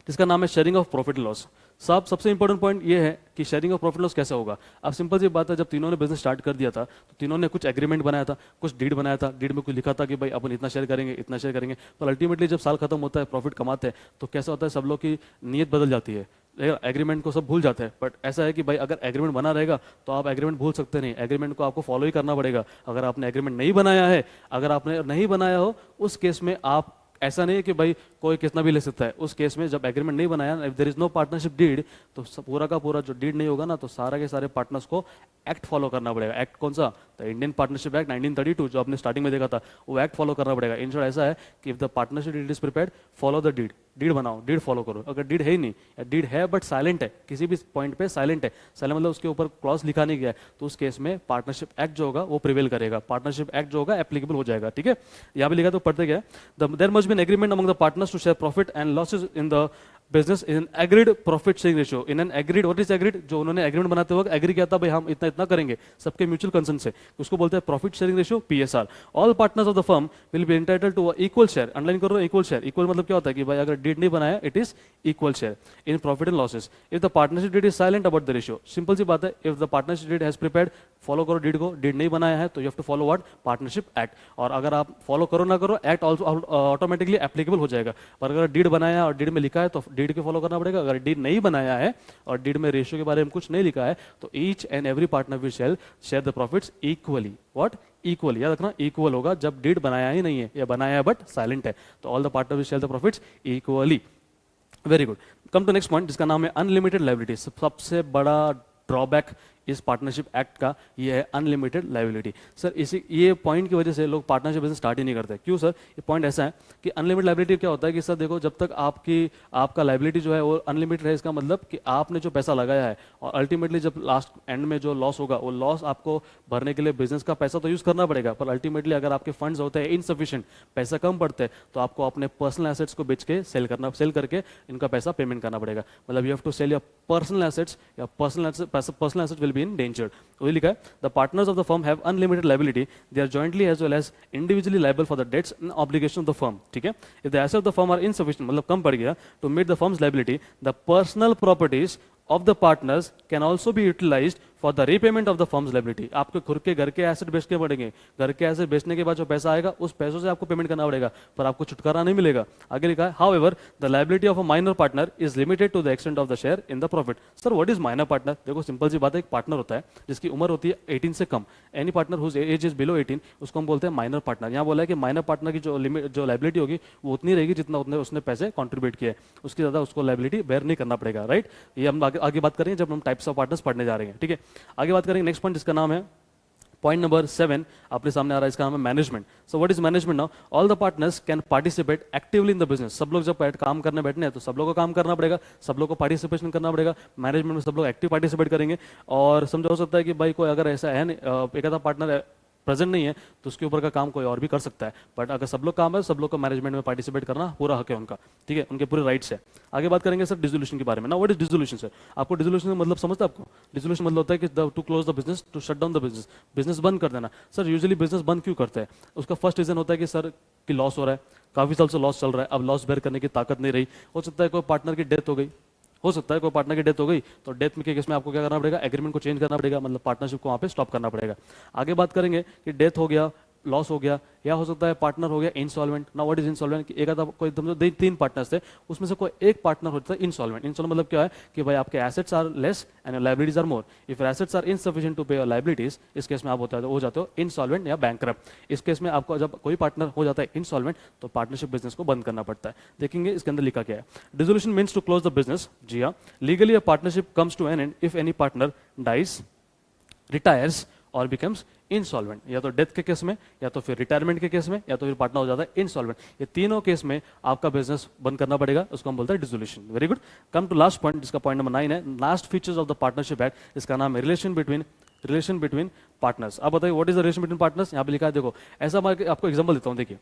[SPEAKER 1] जिसका नाम है शेयरिंग ऑफ प्रॉफिट लॉस. साहब, सबसे इंपॉर्टेंट पॉइंट ये है कि शेयरिंग ऑफ प्रॉफिट लॉस कैसे होगा. अब सिंपल सी बात है, जब तीनों ने बिजनेस स्टार्ट कर दिया था तो तीनों ने कुछ एग्रीमेंट बनाया था, कुछ डीड बनाया था. डीड में कुछ लिखा था कि भाई अपन इतना शेयर करेंगे, इतना शेयर करेंगे. पर अल्टीमेटली जब साल खत्म होता है, प्रॉफिट कमाते हैं, तो कैसा होता है, सब लोग की नीयत बदल जाती है. एग्रीमेंट को सब भूल जाते हैं. बट ऐसा है कि भाई अगर एग्रीमेंट बना रहेगा तो आप एग्रीमेंट भूल सकते नहीं. एग्रीमेंट को आपको फॉलो ही करना पड़ेगा. अगर आपने एग्रीमेंट नहीं बनाया है, अगर आपने नहीं बनाया हो, उस केस में आप, ऐसा नहीं है कि भाई कोई कितना भी ले सकता है. उस केस में जब एग्रीमेंट नहीं बनाया, if there is no partnership deed, तो पूरा का पूरा जो डीड नहीं होगा ना, तो सारा के सारे पार्टनर्स को एक्ट फॉलो करना पड़ेगा. एक्ट कौन सा? द इंडियन पार्टनरशिप एक्ट 1932, जो आपने स्टार्टिंग में देखा था, वो एक्ट फॉलो करना पड़ेगा. इन शॉर्ट ऐसा है कि if the partnership deed is prepared, follow the deed. Deed बनाओ, डीड फॉलो करो. अगर डीड है ही नहीं, या डीड है बट साइलेंट है, किसी भी पॉइंट पे साइलेंट है, साइलेंट मतलब उसके ऊपर क्लॉज लिखा नहीं गया है, तो उस केस में पार्टनरशिप एक्ट जो होगा वो प्रिवेल करेगा. पार्टनरशिप एक्ट जो होगा एप्लीकेबल हो जाएगा. ठीक है, यहाँ पे लिखा तो पढ़ते क्या है, there must be an agreement among the partners to share profit and losses in the business in agreed profit sharing ratio. In an agreed, what is agreed? जो उन्होंने एग्रीमेंट बनाते वक्त एग्री किया था भाई हम इतना इतना करेंगे, सबके म्यूचुअल कंसेंट से, उसको बोलते हैं profit sharing ratio, PSR. All partners of the firm will be entitled to equal share. Underline करो, इक्वल शेयर. इक्वल मतलब क्या होता है कि भाई अगर डीड नहीं बनाया, it is equal share in profit and losses. If the partnership deed is silent about the ratio, simple सी बात है, if the partnership deed has prepared, follow करो डीड को. डीड नहीं बनाया है तो you have to follow what? Partnership act. और अगर आप फॉलो करो ना करो, एक्ट ऑटोमेटिकली एप्लीकेबल हो जाएगा. पर अगर डीड बनाया और डीड में लिखा है तो डीड के फॉलो करना पड़ेगा. अगर डीड नहीं बनाया है और डीड में रेशियो के बारे में कुछ नहीं लिखा है, तो each and every partner will share the profits equally. What? Equally. याद रखना, इक्वल होगा जब डीड बनाया ही नहीं है, या बनाया है बट साइलेंट है, तो all the partner will share the profits equally. Very good. Come to next point जिसका नाम है अनलिमिटेड लायबिलिटी. सबसे बड़ा ड्रॉबैक इस पार्टनरशिप एक्ट का ये है अनलिमिटेड लायबिलिटी. सर इसी ये पॉइंट की वजह से लोग पार्टनरशिप बिजनेस स्टार्ट ही नहीं करते. क्यों सर? ये पॉइंट ऐसा है कि अनलिमिटेड लायबिलिटी क्या होता है कि सर देखो, जब तक आपका लायबिलिटी जो है वो अनलिमिटेड है, इसका मतलब कि आपने जो पैसा लगाया है और अल्टीमेटली जब लास्ट एंड में जो लॉस होगा, वो लॉस आपको भरने के लिए बिजनेस का पैसा तो यूज करना पड़ेगा. पर अल्टीमेटली अगर आपके फंड्स होते हैं इनसफिशिएंट, पैसा कम पड़ते हैं, तो आपको अपने पर्सनल एसेट्स को बेच के सेल करके इनका पैसा पेमेंट करना पड़ेगा. मतलब you have to sell your personal assets, या personal assets will be in danger. वही लिखा है, the partners of the firm have unlimited liability, they are jointly as well as individually liable for the debts and obligation of the firm. ठीक है, if the assets of the firm are insufficient, मतलब कम पड़ गया, to meet the firm's liability, the personal properties of the partners can also be utilized for the repayment of the firms liability, आपके खुद के घर के एसेट बेच के पड़ेंगे, घर के एसेट बेचने के बाद जो पैसा आएगा उस पैसों से आपको पेमेंट करना पड़ेगा, पर आपको छुटकारा नहीं मिलेगा। आगे लिखा है however the liability of a minor partner is limited to the extent of the share in the profit. Sir what is minor partner? देखो सिंपल सी बात है, एक पार्टनर होता है जिसकी उम्र होती है 18 से कम, any partner whose age is below 18, उसको हम बोलते हैं माइनर पार्टनर। यहाँ बोला है कि माइनर पार्टनर की जो लिमिट जो लायबिलिटी होगी वो उतनी रहेगी जितना उतने उसने पैसे कंट्रीब्यूट किए, उसकी ज्यादा उसको लायबिलिटी बेयर नहीं करना पड़ेगा, राइट। ये हम आगे बात करेंगे जब हम टाइप्स ऑफ पार्टनर्स पढ़ने जा रहे हैं, ठीक है। आगे बात करेंगे नेक्स्ट पॉइंट जिसका नाम है पॉइंट नंबर 7 अपने सामने आ रहा है, इसका नाम है management. So what is management now? All the partners can participate actively in the business. सब लोग जब काम करने बैठने हैं तो सब लोग को काम करना पड़ेगा, सब लोग को पार्टिसिपेशन करना पड़ेगा, मैनेजमेंट में सब लोग एक्टिव पार्टिसिपेट करेंगे। और समझा हो सकता है कि भाई कोई अगर ऐसा है एक आधा पार्टनर प्रेजेंट नहीं है तो उसके ऊपर का काम कोई और भी कर सकता है, बट अगर सब लोग काम है सब लोग को मैनेजमेंट में पार्टिसिपेट करना पूरा हक है उनका, ठीक है, उनके पूरे राइट्स है। आगे बात करेंगे सर डिसोल्यूशन के बारे में। ना व्हाट इज डिसोल्यूशन सर? आपको डिसोल्यूशन का मतलब समझता है? आपको डिसोल्यूशन मतलब होता है कि to close the business, to shut down the business, business बंद कर देना। सर यूजुअली बिजनेस बंद क्यों करते हैं? उसका फर्स्ट रीजन होता है कि सर कि लॉस हो रहा है, काफी साल से लॉस चल रहा है, अब लॉस बेयर करने की ताकत नहीं रही, हो सकता है कोई पार्टनर की डेथ हो गई, हो सकता है कोई पार्टनर की डेथ हो गई, तो डेथ में के केस में आपको क्या करना पड़ेगा? एग्रीमेंट को चेंज करना पड़ेगा, मतलब पार्टनरशिप को वहाँ पे स्टॉप करना पड़ेगा। आगे बात करेंगे कि डेथ हो गया, लॉस हो गया, या हो सकता है पार्टनर हो गया इंसॉल्वेंट। ना व्हाट इज इंसॉल्वेंट? एक आधा कोई तीन पार्टनर्स थे, उसमें से कोई एक पार्टनर होता है इंसॉल्वेंट। इंसॉल्वेंट मतलब क्या है कि भाई आपके assets are less and your liabilities are more. If your assets are insufficient to pay your liabilities, इस केस में आप हो जाते हो इंसॉल्वेंट या बैंकरप्ट। इस केस में आपको जब कोई पार्टनर हो जाता है इंसॉल्वेंट तो पार्टनरशिप बिजनेस को बंद करना पड़ता है। देखेंगे इसके अंदर लिखा क्या है। Dissolution means to close the business. जी हाँ, legally a partnership comes to an end if any partner dies, retires और बिकम्स इंसॉल्वेंट, या तो डेथ के केस में, या तो फिर रिटायरमेंट के केस में, या तो फिर पार्टनर हो जाता है इंसॉल्वेंट। ये तीनों केस में आपका बिजनेस बंद करना पड़ेगा, उसको हम बोलते हैं dissolution. Very good. Come to last point जिसका पॉइंट नंबर 9 है, last features of the partnership act, इसका नाम है रिलेशन बिटवीन पार्टनर्स। अब बताइए what is the relation between partners? यहाँ पे लिखा है, देखो ऐसा मैं आपको एग्जांपल देता हूँ। देखिए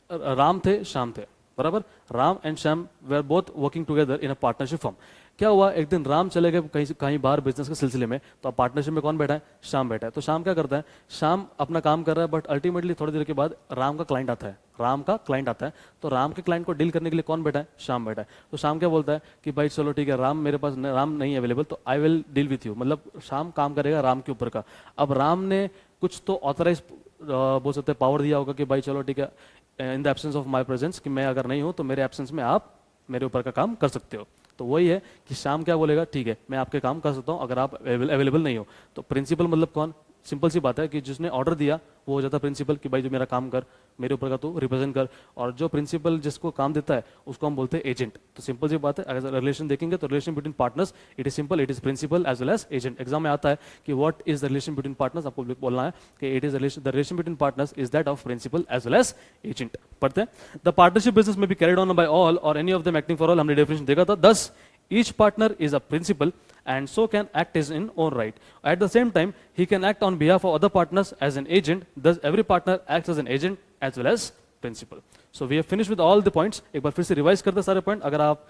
[SPEAKER 1] राम थे, श्याम थे, बराबर। Ram and Shyam were both working together in a partnership firm. क्या हुआ, एक दिन राम चले गए कहीं बाहर बिजनेस के सिलसिले में, तो अब पार्टनरशिप में कौन बैठा है? श्याम बैठा है। तो श्याम क्या करता है? श्याम अपना काम कर रहा है, बट अल्टीमेटली थोड़ी देर के बाद राम का क्लाइंट आता है, तो राम के क्लाइंट को डील करने के लिए कौन बैठा है? श्याम बैठा है। तो श्याम क्या बोलता है कि भाई चलो ठीक है, राम मेरे पास राम नहीं है अवेलेबल, तो I will deal with you, मतलब श्याम काम करेगा राम के ऊपर का। अब राम ने कुछ तो ऑथराइज बोल सकते हैं पावर दिया होगा कि भाई चलो ठीक है, इन the absence of my presence, कि मैं अगर नहीं हूं तो मेरे एब्सेंस में आप मेरे ऊपर का काम कर सकते हो। तो वही है कि श्याम क्या बोलेगा, ठीक है मैं आपके काम कर सकता हूं अगर आप अवेलेबल नहीं हो। तो प्रिंसिपल मतलब कौन? सिंपल सी बात है कि जिसने ऑर्डर दिया वो हो जाता है प्रिंसिपल, कि भाई जो मेरा काम कर, मेरे ऊपर का तू रिप्रेजेंट कर। और जो प्रिंसिपल जिसको काम देता है उसको हम बोलते हैं एजेंट। तो सिंपल सी बात है, अगर रिलेशन देखेंगे तो relation between partners it is simple, it is principal as well as agent. Exam में आता है कि what is the relation between partners, आपको बोलना है कि it is the relation between partners is that of principal as well as agent. पढ़ते हैं the partnership business may be carried on by all और any of them acting for all. हमने definition देखा था। दस each partner is a principal and so can act as in own right. At the same time, he can act on behalf of other partners as an agent. Thus, every partner acts as an agent as well as principal. So we have finished with all the points. एक बार फिर से revise करते हैं सारे point. अगर आप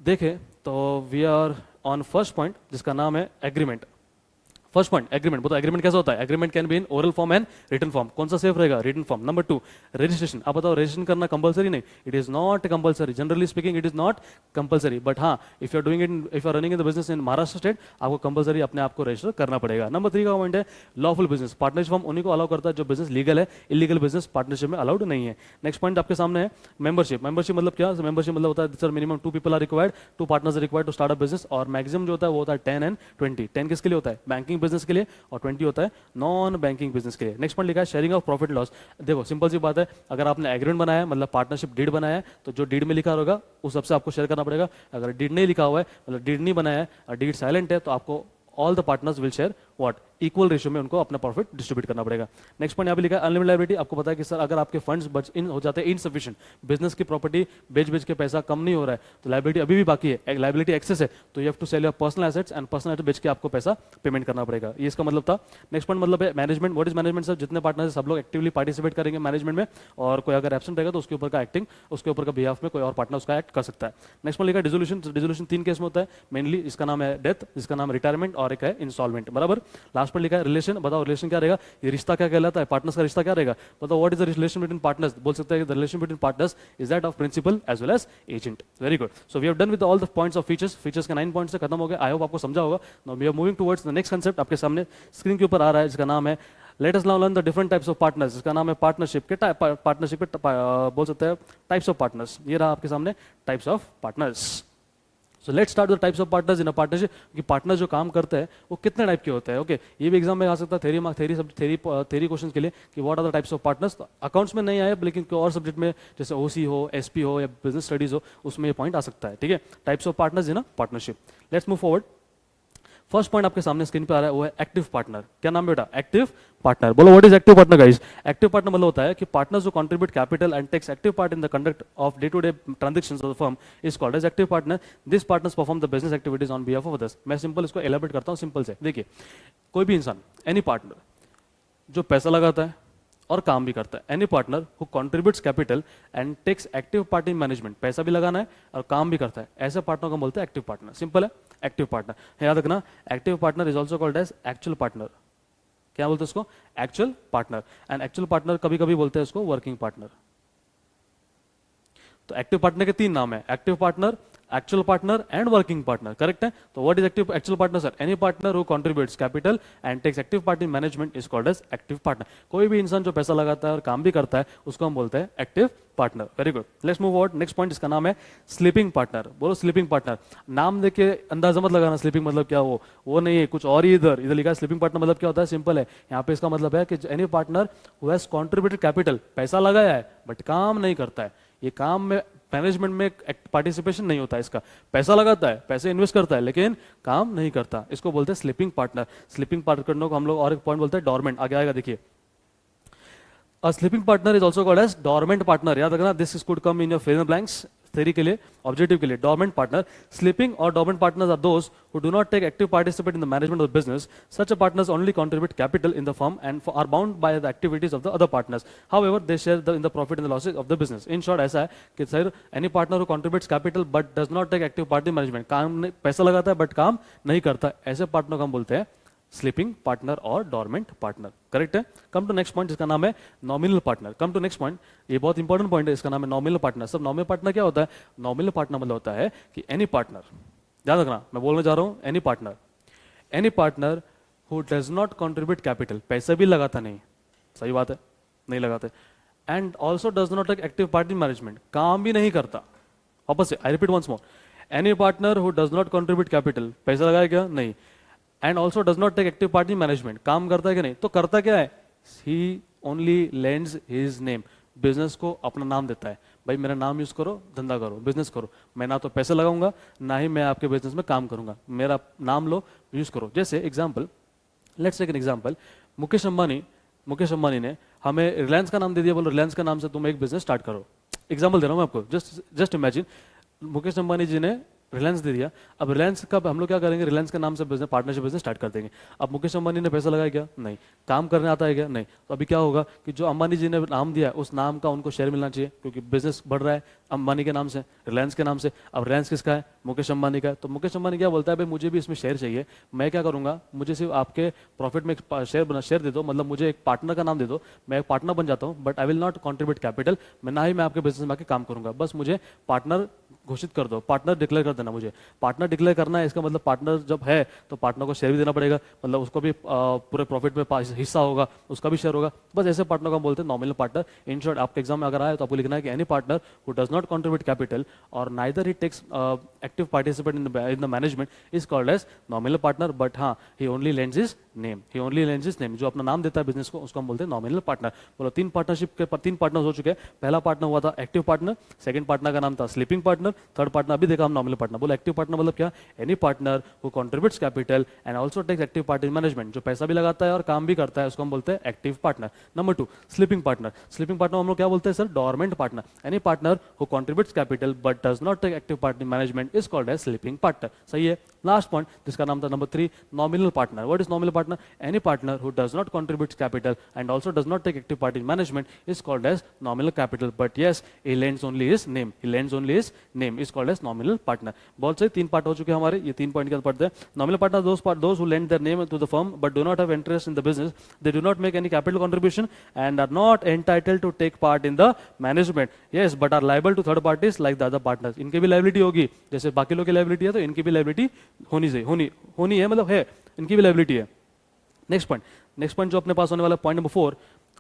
[SPEAKER 1] देखें तो we are on first point जिसका नाम है एग्रीमेंट। First point agreement. बताओ एग्रीमेंट कैसा होता है? Agreement can be in oral form and written form. कौन सा सेफ रहेगा? Written form. Number 2 registration. आप बताओ रजिस्ट्रेशन करना कंपलसरी? नहीं, it is not compulsory. Generally speaking it is not compulsory, but हाँ if you are doing it, if you are running in the business in Maharashtra state, आपको compulsory अपने आप को register करना पड़ेगा। नंबर 3 का पॉइंट है लॉफुल बिजनेस। पार्टनरशिप फॉर्म उन्हीं को अलाउ करता है जो बिजनेस लीगल है, इलीगल बिजनेस पार्टनरशिप में अलाउड नहीं है। नेक्स्ट पॉइंट आपके सामने है मेंबरशिप। मेंबरशिप मतलब क्या? मेंबरशिप मतलब होता है sir minimum 2 people are required, 2 partners are required to start a business, और मैक्सिमम जो होता है वो होता है 10 and 20। 10 किसके लिए होता है? बैंकिंग बिजनेस के लिए, और 20 होता है नॉन बैंकिंग बिजनेस के लिए। नेक्स्ट पॉइंट लिखा है शेयरिंग ऑफ प्रॉफिट लॉस। देखो सिंपल सी बात है, अगर आपने एग्रीमेंट बनाया है मतलब पार्टनरशिप डीड बनाया है, तो जो डीड में लिखा होगा उस सबसे आपको शेयर करना पड़ेगा। अगर डीड नहीं लिखा हुआ है मतलब डीड नहीं बनाया है, डीड साइलेंट है, तो आपको all the partners will share what equal ratio में उनको अपना प्रॉफिट डिस्ट्रीब्यूट करना पड़ेगा। नेक्स्ट पॉइंट यहाँ पे लिखा है अनलिमिटेड लायबिलिटी। आपको पता है कि सर अगर आपके फंड्स बच इन हो जाते हैं इनसफिशिएंट, बिजनेस की प्रॉपर्टी बेच के पैसा कम नहीं हो रहा है, तो लायबिलिटी अभी भी बाकी है, लायबिलिटी एक्सेस है, तो you have to sell your personal assets and personal asset बेच के आपको पैसा पेमेंट करना पड़ेगा। ये इसका मतलब था। नेक्स्ट पॉइंट मतलब है management. What is management sir? जितने पार्टनर सब लोग एक्टिवली पार्टिसिपेट करेंगे मैनेजमेंट में, और कोई अगर एब्सेंट रहेगा तो उसके ऊपर का एक्टिंग, उसके ऊपर का बिहाफ में कोई और पार्टनर उसका एक्ट कर सकता है। नेक्स्ट पॉइंट लिखा डिसोल्यूशन। डिसोल्यूशन 3 केस में होता है मेनली, इसका नाम है डेथ, इसका नाम रिटायरमेंट, और एक है इंसॉल्वेंट, बराबर। लास्ट पर लिखा है रिलेशन, बताओ रिलेशन क्या रहेगा, ये रिश्ता क्या कहलाता है, पार्टनर्स का रिश्ता क्या रहेगा, बताओ what is the relation between partners, बोल सकते हैं the relation between partners is that of principal as well as agent. Very good, so we have done with all the points of features, features के 9 points से खत्म हो गए, I hope आपको समझा होगा। Now we are moving towards the next concept, आपके सामने स्क्रीन के ऊपर आ रहा है, जिसका नाम है let us now learn the different types of partners, जिसका नाम है पार्टनरशिप के पार्टनरशिप के बोल सकते हैं टाइप्स ऑफ पार्टनर्स। ये रहा आपके सामने types of partners. So let's start with types of partners in a partnership, कि पार्टनर जो काम करते हैं वो कितने टाइप के होते हैं। ओके, ये भी एग्जाम में आ सकता है थेरी क्वेश्चन के लिए कि what are the types of partners. Accounts में नहीं आए, लेकिन कोई और सब्जेक्ट में जैसे ओसी हो, एसपी हो या बिजनेस स्टडीज हो, उसमें ये पॉइंट आ सकता है। ठीक है, types of partners in a partnership. Let's move forward. First point आपके सामने स्क्रीन पे आ रहा है, वो है एक्टिव पार्टनर। क्या नाम बेटा, एक्टिव पार्टनर। बोलो what is active partner guys. Active partner मतलब होता है कि पार्टनर्स जो contribute capital and takes active part in the conduct of day to day transactions of the firm is called as active partner. This partners perform the business activities on behalf of others. मैं simple इसको elaborate करता हूं, simple से देखिए, कोई भी इंसान, any partner जो पैसा लगाता है और काम भी करता है, any partner who contributes capital and takes active part in management, पैसा भी लगाना है और काम भी करता है, ऐसे पार्टनर को बोलते हैं एक्टिव पार्टनर। सिंपल है, एक्टिव पार्टनर। याद रखना, active partner is also called as actual partner. क्या बोलते हैं इसको, actual partner. And actual partner कभी कभी बोलते हैं इसको वर्किंग पार्टनर। तो एक्टिव पार्टनर के 3 नाम है, active partner, actual partner and working partner. Correct है। तो what is active actual partner sir, any partner who contributes capital and takes active part in management is called as active partner. कोई भी इंसान जो पैसा लगाता है और काम भी करता है उसको हम बोलते हैं active partner. Very good, let's move on. Next point, इसका नाम है स्लीपिंग पार्टनर। बोलो स्लीपिंग पार्टनर। नाम देख के अंदाजा मत लगाना स्लीपिंग मतलब क्या, वो नहीं है, कुछ और ही इधर लिखा है। स्लीपिंग पार्टनर मतलब क्या होता है, सिंपल है, यहाँ पे इसका मतलब है कि any partner who has contributed capital, पैसा लगाया है बट काम नहीं करता है, ये काम में मैनेजमेंट में पार्टिसिपेशन नहीं होता है इसका, पैसा लगाता है, पैसे इन्वेस्ट करता है लेकिन काम नहीं करता, इसको बोलते हैं स्लीपिंग पार्टनर। स्लीपिंग पार्टनर को हम लोग और एक पॉइंट बोलते हैं डॉर्मेंट। आगे आएगा देखिए, A sleeping partner is also called as dormant partner. याद रखना, this could come in your fill in the blanks theory के लिए, objective के लिए। Dormant partner, sleeping or dormant partners are those who do not take active participate in the management of the business. Such a partners only contribute capital in the firm and are bound by the activities of the other partners. However, they share in the profit and the losses of the business. In short, ऐसा है कि sir any partner who contributes capital but does not take active part in management, काम पैसा लगाता है but काम नहीं करता, ऐसे पार्टनर को हम बोलते हैं स्लीपिंग पार्टनर और डॉर्मेंट पार्टनर। करेक्ट है। कम टू नेक्स्ट पॉइंट, इसका नाम है nominal partner. Come to next point, ये बहुत इंपॉर्टेंट पॉइंट है, इसका नाम है नॉमिनल पार्टनर। सब नॉमिनल पार्टनर क्या होता है, नॉमिनल पार्टनर मतलब होता है कि एनी पार्टनर, याद रखना मैं बोलने जा रहा हूं, any partner who does not contribute capital, पैसा भी लगाता नहीं, सही बात है, नहीं लगाते, and also does not take active part in management, काम भी नहीं करता। वापस से I repeat once more, any partner who does not contribute capital, पैसा लगाया क्या, नहीं, and also does not take active part in management, काम करता है कि नहीं, तो करता क्या है, he only lends his name, business को अपना नाम देता है, भाई मेरा नाम यूज करो, धंधा करो, बिजनेस करो, मैं ना तो पैसे लगाऊंगा ना ही मैं आपके बिजनेस में काम करूंगा, मेरा नाम लो, यूज करो। जैसे example, let's take an example, Mukesh Ambani ने हमें रिलायंस का नाम दे दिया, बोलो रिलायंस का नाम से तुम एक बिजनेस स्टार्ट करो। एग्जाम्पल दे रहा हूं मैं आपको, जस्ट इमेजिन, मुकेश अंबानी जी ने रिलायंस दे दिया, अब रिलायंस का हम लोग क्या करेंगे, रिलायंस के नाम से बिजनेस, पार्टनरशिप बिजनेस स्टार्ट कर देंगे। अब मुकेश अंबानी ने पैसा लगाया क्या, नहीं, काम करने आता है क्या, नहीं, तो अभी क्या होगा कि जो अंबानी जी ने नाम दिया उस नाम का उनको शेयर मिलना चाहिए, क्योंकि बिजनेस बढ़ रहा है अंबानी के नाम से, रिलायंस के नाम से। अब रिलायंस किसका है, मुकेश अंबानी का है, तो मुकेश अंबानी क्या बोलता है, भाई मुझे भी इसमें शेयर चाहिए, मैं क्या करूंगा, मुझे सिर्फ आपके प्रॉफिट में शेयर दे दो, मतलब मुझे एक पार्टनर का नाम दे दो, मैं एक पार्टनर बन जाता हूँ, but I will not contribute capital, मैं ना ही मैं आपके बिजनेस में आके काम करूंगा, बस मुझे पार्टनर घोषित कर दो, पार्टनर डिक्लेयर कर देना मुझे। पार्टनर डिक्लेयर करना है, इसका मतलब पार्टनर जब है तो पार्टनर को शेयर भी देना पड़ेगा, मतलब उसको भी पूरे प्रॉफिट में हिस्सा होगा, उसका भी शेयर होगा, बस ऐसे पार्टनर को हम बोलते हैं नॉमिनल पार्टनर। इन शॉर्ट, आपके एग्जाम में अगर आए तो आपको लिखना है कि any partner who does not contribute capital और neither he takes active participate in the management is called as nominal partner, but हाँ he only lends his name, जो अपना नाम देता है बिजनेस को, उसको हम बोलते हैं नॉमिनल पार्टनर। बोलो 3 पार्टनरशिप के 3 पार्टनर हो चुके हैं। पहला पार्टनर हुआ था एक्टिव पार्टनर, सेकंड पार्टनर का नाम था स्लीपिंग पार्टनर, थर्ड पार्टनर अभी देखा हम नॉमिनल पार्टनर। बोलो एक्टिव पार्टनर मतलब क्या, any partner who contributes capital and also takes active part in management, जो पैसा भी लगाता है और काम भी करता है, उसको हम बोलते हैं active partner. Number 2, sleeping partner. Sleeping partner हम लोग क्या बोलते हैं sir, dormant partner. Any partner who contributes capital but does not take active part in management is called as sleeping partner. सही है। लास्ट पॉइंट जिसका नाम था number 3, nominal partner. What is nominal partner, any partner who does not contribute capital and also does not take active part in management is called as nominal capital, but yes he lends only his name, name is called as nominal partner. बहुत सही, 3 part हो चुके हैं हमारे, ये 3 point के अंदर पढ़ते हैं। Nominal partner those who lend their name to the firm but do not have interest in the business, they do not make any capital contribution and are not entitled to take part in the management, yes but are liable to third parties like the other partners. इनकी भी liability होगी, जैसे बाकी लोग की liability है तो इनकी भी लायबिलिटी होनी है, मतलब है, इनकी भी लायबिलिटी है। नेक्स्ट पॉइंट जो अपने पास होने वाला पॉइंट नंबर 4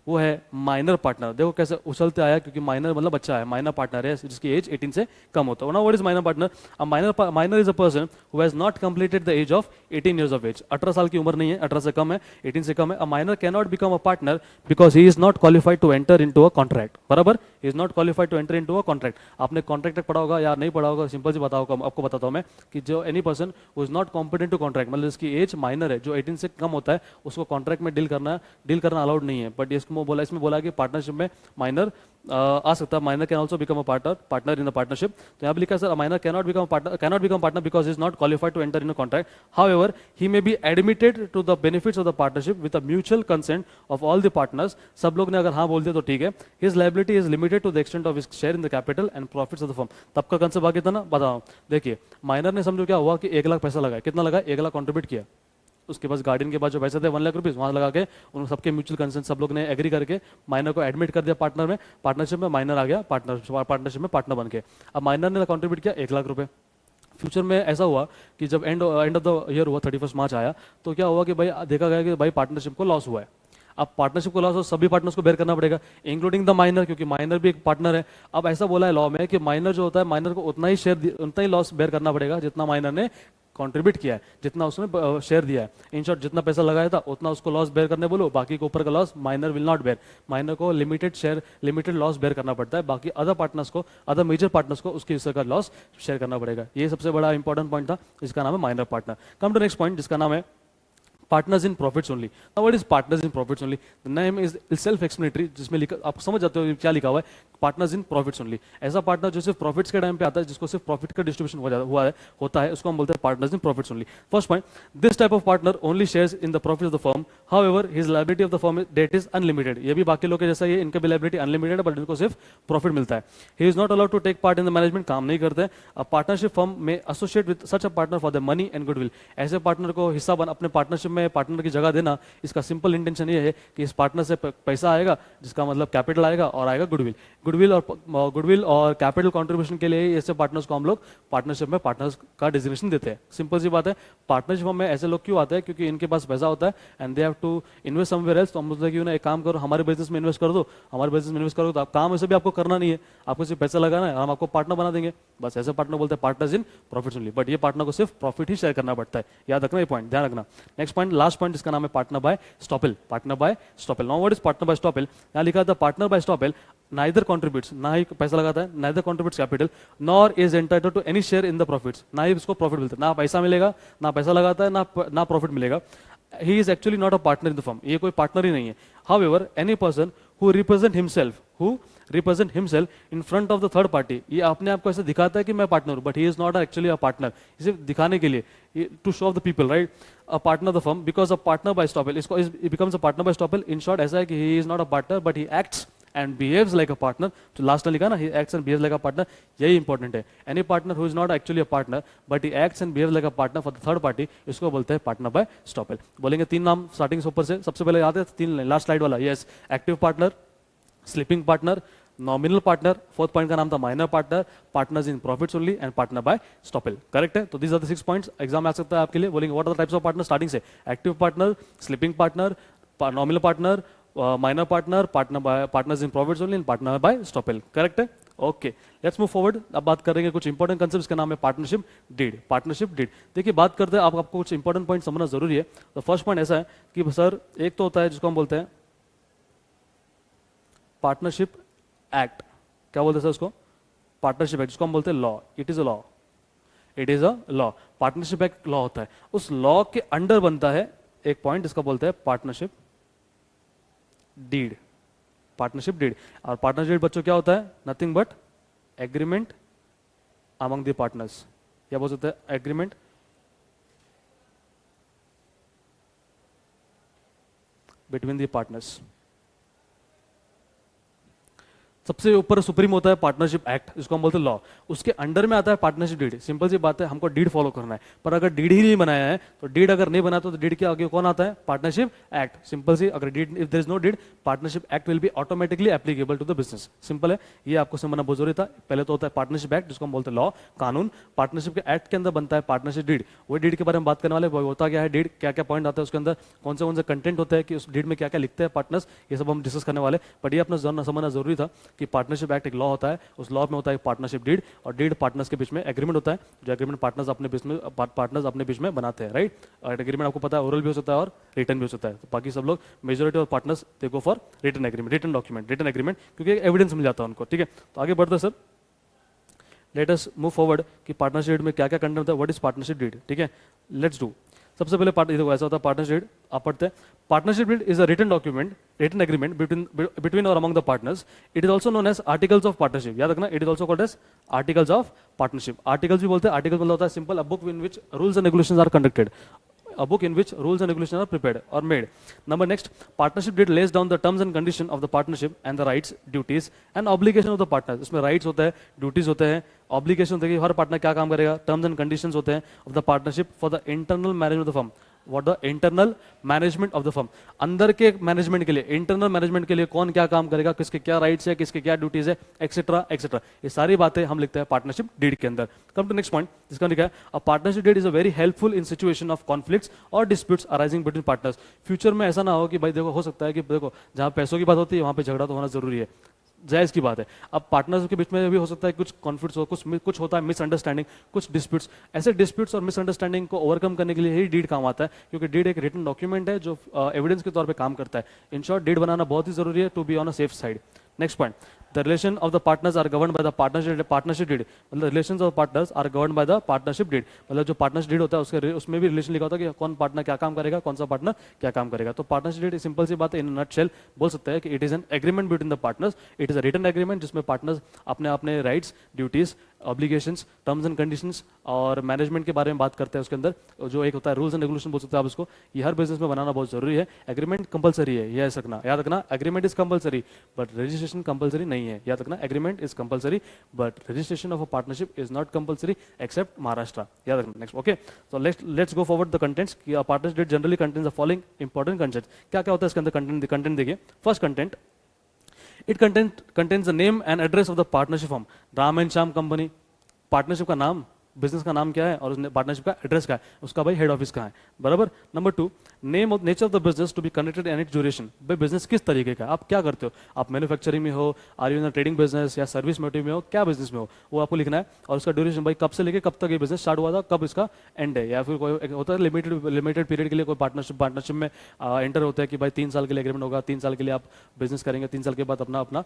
[SPEAKER 1] वो है माइनर पार्टनर। देखो कैसे उछलते आया, क्योंकि माइनर मतलब बच्चा है, माइनर पार्टनर है जिसकी एज 18 से कम होता है। Now what is minor partner? A minor is a person who has not completed the age of 18 years of age. 18 साल की उम्र नहीं है, 18 से कम है, 18 से कम है। A minor can not become a partner because he is not qualified to enter into a contract. बराबर, he is not qualified to enter into a contract. आपने कॉन्ट्रैक्ट तक पढ़ा होगा या नहीं पढ़ा होगा, सिंपल सी बताओ, आपको बताता हूं मैं कि जो any person who is not competent to contract, मतलब इसकी एज माइनर है, जो 18 से कम होता है, उसको कॉन्ट्रैक्ट में डील करना अलाउड नहीं है। बट इसमें बोला कि पार्टनरशिप में माइनर आ सकता है। Minor can also become a partner in the partnership. तो यहाँ पे लिखा है sir minor can not become partner because is not qualified to enter in a contract, however he may be admitted to the benefits of the partnership with a mutual consent of all the partners. सब लोग ने अगर हाँ बोल दिया तो ठीक है। His liability is limited to the extent of his share in the capital and profits of the firm. तब का कंसेप्ट बाकी था ना, बताओ। देखिए, माइनर ने समझो क्या हुआ कि 1 लाख पैसा लगाया, कितना लगाया? 1 लाख कॉन्ट्रीब्यूट किया। उसके पास गार्डियन के पास जो पैसे थे 1 लाख रुपीज वहां लगा के उन सबके म्यूचुअल कंसेंट, सब लोग ने एग्री करके माइनर को एडमिट कर दिया पार्टनरशिप में। माइनर आ गया पार्टनरशिप में पार्टनर बन के। अब माइनर ने कंट्रीब्यूट किया 1 लाख रुपए। फ्यूचर में ऐसा हुआ कि जब एंड ऑफ द ईयर हुआ, 31 मार्च आया, तो क्या हुआ कि भाई देखा गया कि भाई पार्टनरशिप को लॉस हुआ है। अब पार्टनरशिप को लॉस हो सभी पार्टनर्स को बेयर करना पड़ेगा, इंक्लूडिंग द माइनर, क्योंकि माइनर भी एक पार्टनर है। अब ऐसा बोला है लॉ में कि माइनर जो होता है, माइनर को उतना ही लॉस बेयर करना पड़ेगा जितना माइनर ने कंट्रीब्यूट किया है, जितना उसने शेयर दिया है। इन शॉर्ट, जितना पैसा लगाया था उतना उसको लॉस बेयर करने बोलो, बाकी के ऊपर का loss minor will not bear. Minor को लिमिटेड लॉस बेयर करना पड़ता है, बाकी अदर मेजर पार्टनर्स को उसके हिस्से का लॉस शेयर करना पड़ेगा। ये सबसे बड़ा इंपॉर्टेंट पॉइंट था, जिसका नाम है minor partner. Come to next point, जिसका नाम है partners in profits only. Now what is partners in profits only? The name is self explanatory, जिसमें लिखा, आप समझ जाते हो क्या लिखा हुआ है, पार्टनर्स इन प्रॉफिट्स ओनली। ऐसा पार्टनर जो सिर्फ प्रॉफिट्स के टाइम पे आता है, जिसको सिर्फ प्रॉफिट का डिस्ट्रीब्यूशन होता है, उसको हम बोलते हैं partners in profits only. First point, this type of partner only shares in the profit of the firm, however his liability of the firm debt is unlimited. ये भी बाकी लोग के जैसा ही है, इनका भी लायबिलिटी अनलिमिटेड है, बट इनको सिर्फ प्रॉफिट मिलता है। He is not allowed to take part in the management, काम नहीं करते। अ पार्टनरशिप फर्म में associate with such a partner for the money and goodwill. ऐसे पार्टनर को हिस्सा अपने पार्टनरशिप में पार्टनर की जगह देना, इसका सिंपल इंटेंशन ये है कि इस पार्टनर से पैसा आएगा, जिसका मतलब कैपिटल आएगा, और आएगा गुडविल और कैपिटल कंट्रीब्यूशन के लिए ऐसे पार्टनर्स को हम लोग पार्टनरशिप में पार्टनर्स का डिजिग्नेशन देते हैं। सिंपल सी बात है। पार्टनरशिप में ऐसे लोग क्यों आते हैं? क्योंकि इनके पास पैसा होता है and they have to invest somewhere else. तो हम बोलते हैं कि एक काम करो, हमारे बिजनेस में इन्वेस्ट कर दो, हमारे बिजनेस में इन्वेस्ट करो, तो आप काम ऐसे भी आपको करना नहीं है, आपको सिर्फ पैसा लगाना है, हम आपको पार्टनर बना देंगे। बस ऐसे पार्टनर बोलते हैं partners in profits only. But ये पार्टनर को सिर्फ प्रॉफिट ही शेयर करना पड़ता है, याद रखना ये पॉइंट, ध्यान रखना। नेक्स्ट पॉइंट, लास्ट पॉइंट, जिसका नाम है partner by estoppel. Partner by estoppel. Now what is partner by estoppel? यहां लिखा था partner by estoppel neither contributes, ना ही पैसा लगाता है, neither contributes capital, nor is entitled to any share in the profits. ना ही उसको प्रॉफिट मिलता है, ना पैसा मिलेगा, ना पैसा लगाता है, ना प्रॉफिट मिलेगा। He is actually not a partner in the firm, ये कोई पार्टनर ही नहीं है। However any person who represent himself in front of the third party, ये अपने आप को ऐसे दिखाता है कि मैं पार्टनर हूं, but he is not actually a partner, इसे दिखाने के लिए, to show off the people, right, a partner of the firm because a partner by estoppel, इसको becomes a partner by estoppel. In short ऐसा है कि he is not a partner but he acts and behaves like a partner। तो last में लिखा ना, he acts and behaves like a partner, यही important है। Any partner who is not actually a partner but he acts and behaves like a partner for the third party, इसको बोलते हैं partner by estoppel. बोलेंगे 3 नाम starting से ऊपर से, सबसे पहले याद है 3, लास्ट स्लाइड वाला, yes, active partner, sleeping partner, nominal partner. Fourth point का नाम था minor partner, partners in profits only and partner by estoppel. Correct है? तो these are the 6 points, exam आ सकता है आपके लिए। बोलेंगे what are the types of partner, starting से active partner, sleeping partner, nominal partner, minor partner, partners in profits only and partner by estoppel. Correct है? Okay, let's move forward. अब बात करेंगे कुछ इंपॉर्टेंट कंसेप्ट का नाम है पार्टनरशिप डीड। पार्टनरशिप डीड, देखिए बात करते हैं, आपको कुछ इंपॉर्टेंट पॉइंट समझना जरूरी है। तो फर्स्ट पॉइंट ऐसा है कि सर, एक तो होता है जिसको हम बोलते हैं पार्टनरशिप एक्ट। क्या बोलते हैं सर उसको? पार्टनरशिप एक्ट, जिसको हम बोलते हैं law. It is a law. Partnership act law होता है, उस लॉ के अंडर बनता है एक पॉइंट जिसका बोलते हैं पार्टनरशिप डीड। पार्टनरशिप डीड, और पार्टनरशिप डीड बच्चों क्या होता है? Nothing but agreement among the partners. क्या बोल सकते हैं? Agreement between the partners. सबसे ऊपर सुप्रीम होता है पार्टनरशिप एक्ट, जिसको हम बोलते हैं लॉ। उसके अंडर में आता है पार्टनरशिप डीड। सिंपल सी बात है, हमको डीड फॉलो करना है, पर अगर डीड ही नहीं बनाया है तो डीड अगर नहीं बना तो डीड के आगे कौन आता है? Partnership act. सिंपल सी, अगर deed, if there is no deed, partnership act will be automatically applicable to the business. Simple है, ये आपको समझना बहुत जरूरी था। पहले तो होता है पार्टनरशिप एक्ट, जिसको हम बोलते हैं लॉ, कानून। पार्टनरशिप के एक्ट के अंदर बनता है पार्टनरशिप डीड। वही डीड के बारे में बात करने वाले, वो होता क्या है डीड, क्या क्या पॉइंट आता है उसके अंदर, कौन से कंटेंट होता है कि उस डीड में क्या क्या लिखते हैं पार्टनर्स, ये सब हम डिस्कस करने वाले। बट ये अपना समझना जरूरी था कि पार्टनरशिप एक्ट एक लॉ होता है, उस लॉ में होता है पार्टनरशिप डीड, और डीड पार्टनर्स के बीच में एग्रीमेंट होता है, जो एग्रीमेंट पार्टनर्स अपने बीच में बनाते हैं, राइट। और एग्रीमेंट आपको पता है ओरल भी हो सकता है और रिटर्न भी हो सकता है। तो बाकी सब लोग majority of partners they go for return agreement, return document, return agreement, क्योंकि एविडेंस मिल जाता है उनको, ठीक है। तो आगे बढ़ते sir, let us move forward कि पार्टनरशिप डीड में क्या क्या कंटेंट होता है, व्हाट इज पार्टनरशिप डीड, ठीक है। Let's do. सबसे पहले देखो ऐसा होता है पार्टनरशिप डीड, आप पढ़ते हैं partnership deed is a written document, written agreement between और among the partners. It is also known as articles of partnership. याद रखना, it is also called as articles of partnership. Articles भी बोलते हैं, article मतलब होता है simple a book in which rules and regulations are conducted, a book in which rules and regulations are prepared or made. Number next, partnership deed lays down the terms and conditions of the partnership and the rights, duties and obligation of the partners. इसमें rights होता है, duties होते हैं, obligation होता है कि हर partner क्या काम करेगा, terms and conditions होते हैं of the partnership for the internal management of the firm. What the internal management of the firm, अंदर के मैनेजमेंट के लिए, इंटरनल मैनेजमेंट के लिए कौन क्या काम करेगा, किसके क्या राइट्स है, किसके क्या ड्यूटीज है, एक्सेट्रा एक्सेट्रा, ये सारी बातें हम लिखते हैं पार्टनरशिप डीड के अंदर। कम टू नेक्स्ट पॉइंट, जिसका लिखा है a partnership deed is a very helpful in situation of conflicts और disputes arising between partners. Future में ऐसा ना हो कि भाई देखो, हो सकता है कि देखो जहाँ पैसों की बात होती है वहाँ पे झगड़ा तो होना जरूरी है, जायज़ की बात है। अब पार्टनर्स के बीच में भी हो सकता है कुछ कॉन्फ्लिक्ट्स हो, कुछ होता है मिसअंडरस्टैंडिंग, कुछ डिस्प्यूट्स। ऐसे डिस्प्यूट्स और मिसअंडरस्टैंडिंग को ओवरकम करने के लिए ही डीड काम आता है, क्योंकि डीड एक रिटन डॉक्यूमेंट है जो एविडेंस के तौर पे काम करता है। इन शॉर्ट, डीड बनाना बहुत ही जरूरी है to be on a safe side. Next point, the relation of the partners are govern by the partnership deed. मतलब relations of partners are govern by the partnership deed, मतलब जो partnership deed होता है उसमें भी रिलेशन लिखा होता है कि कौन पार्टनर क्या काम करेगा, कौन सा पार्टनर क्या काम करेगा। तो पार्टनरशिप डीड सिंपल सी बात है, इन नटशेल बोल सकते हैं कि it is an agreement between the partners. It is a written agreement जिसमें पार्टनर्स अपने अपने rights, duties, obligations, terms and conditions और मैनेजमेंट के बारे में बात करते हैं। उसके अंदर जो एक होता है रूल्स एंड रेगुलेशन बोल सकते हैं आप उसको, ये हर बिजनेस में बनाना बहुत जरूरी है। एग्रीमेंट कंपलसरी है, याद रखना, agreement is compulsory but registration compulsory नहीं है। याद रखना, agreement is compulsory but registration of a partnership is not compulsory except Maharashtra. याद रखना। Next, okay, so let's go forward the contents कि partnership deed generally contains the following important contents. क्या क्या होता है इसके अंदर कंटेंट देखिए। First content, it contains the name and address of the partnership firm. Ram and Shyam company, partnership का नाम, बिजनेस का नाम क्या है और उस पार्टनरशिप का एड्रेस क्या है, उसका भाई हेड ऑफिस कहाँ है, बराबर। Number 2, name of nature of the business to be connected and its duration. भाई बिजनेस किस तरीके का, आप क्या करते हो, आप मैन्युफैक्चरिंग में हो, are you in trading business या सर्विस मोटिव में हो, क्या बिजनेस में हो, वो आपको लिखना है। और उसका ड्यूरेशन, भाई कब से लेके कब तक ये बिजनेस स्टार्ट हुआ था, कब इसका एंड है, या फिर कोई होता है लिमिटेड पीरियड के लिए कोई पार्टनरशिप में एंटर होता है कि भाई 3 साल के लिए एग्रीमेंट होगा, 3 साल के लिए आप बिजनेस करेंगे, 3 साल के बाद अपना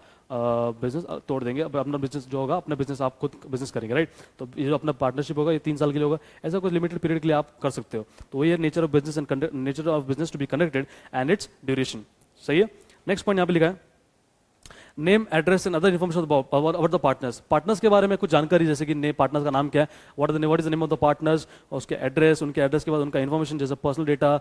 [SPEAKER 1] बिजनेस तोड़ देंगे, अपना बिजनेस जो होगा, अपना बिजनेस आप खुद बिजनेस करेंगे, राइट। तो ये जो अपना पार्टनरशिप होगा ये 3 साल के लिए होगा, ऐसा कुछ लिमिटेड पीरियड के लिए आप कर सकते हो। तो ये nature of business and nature of business to be connected and its duration, सही है। नेक्स्ट पॉइंट यहाँ पे लिखा है name, address and other information about the partners. Partners के बारे में कुछ जानकारी, जैसे कि पार्टनर्स का नाम क्या है, what is the name of the partners, उसके एड्रेस, उनके एड्रेस के बाद उनका इन्फॉर्मेशन जैसे पर्सनल डेटा,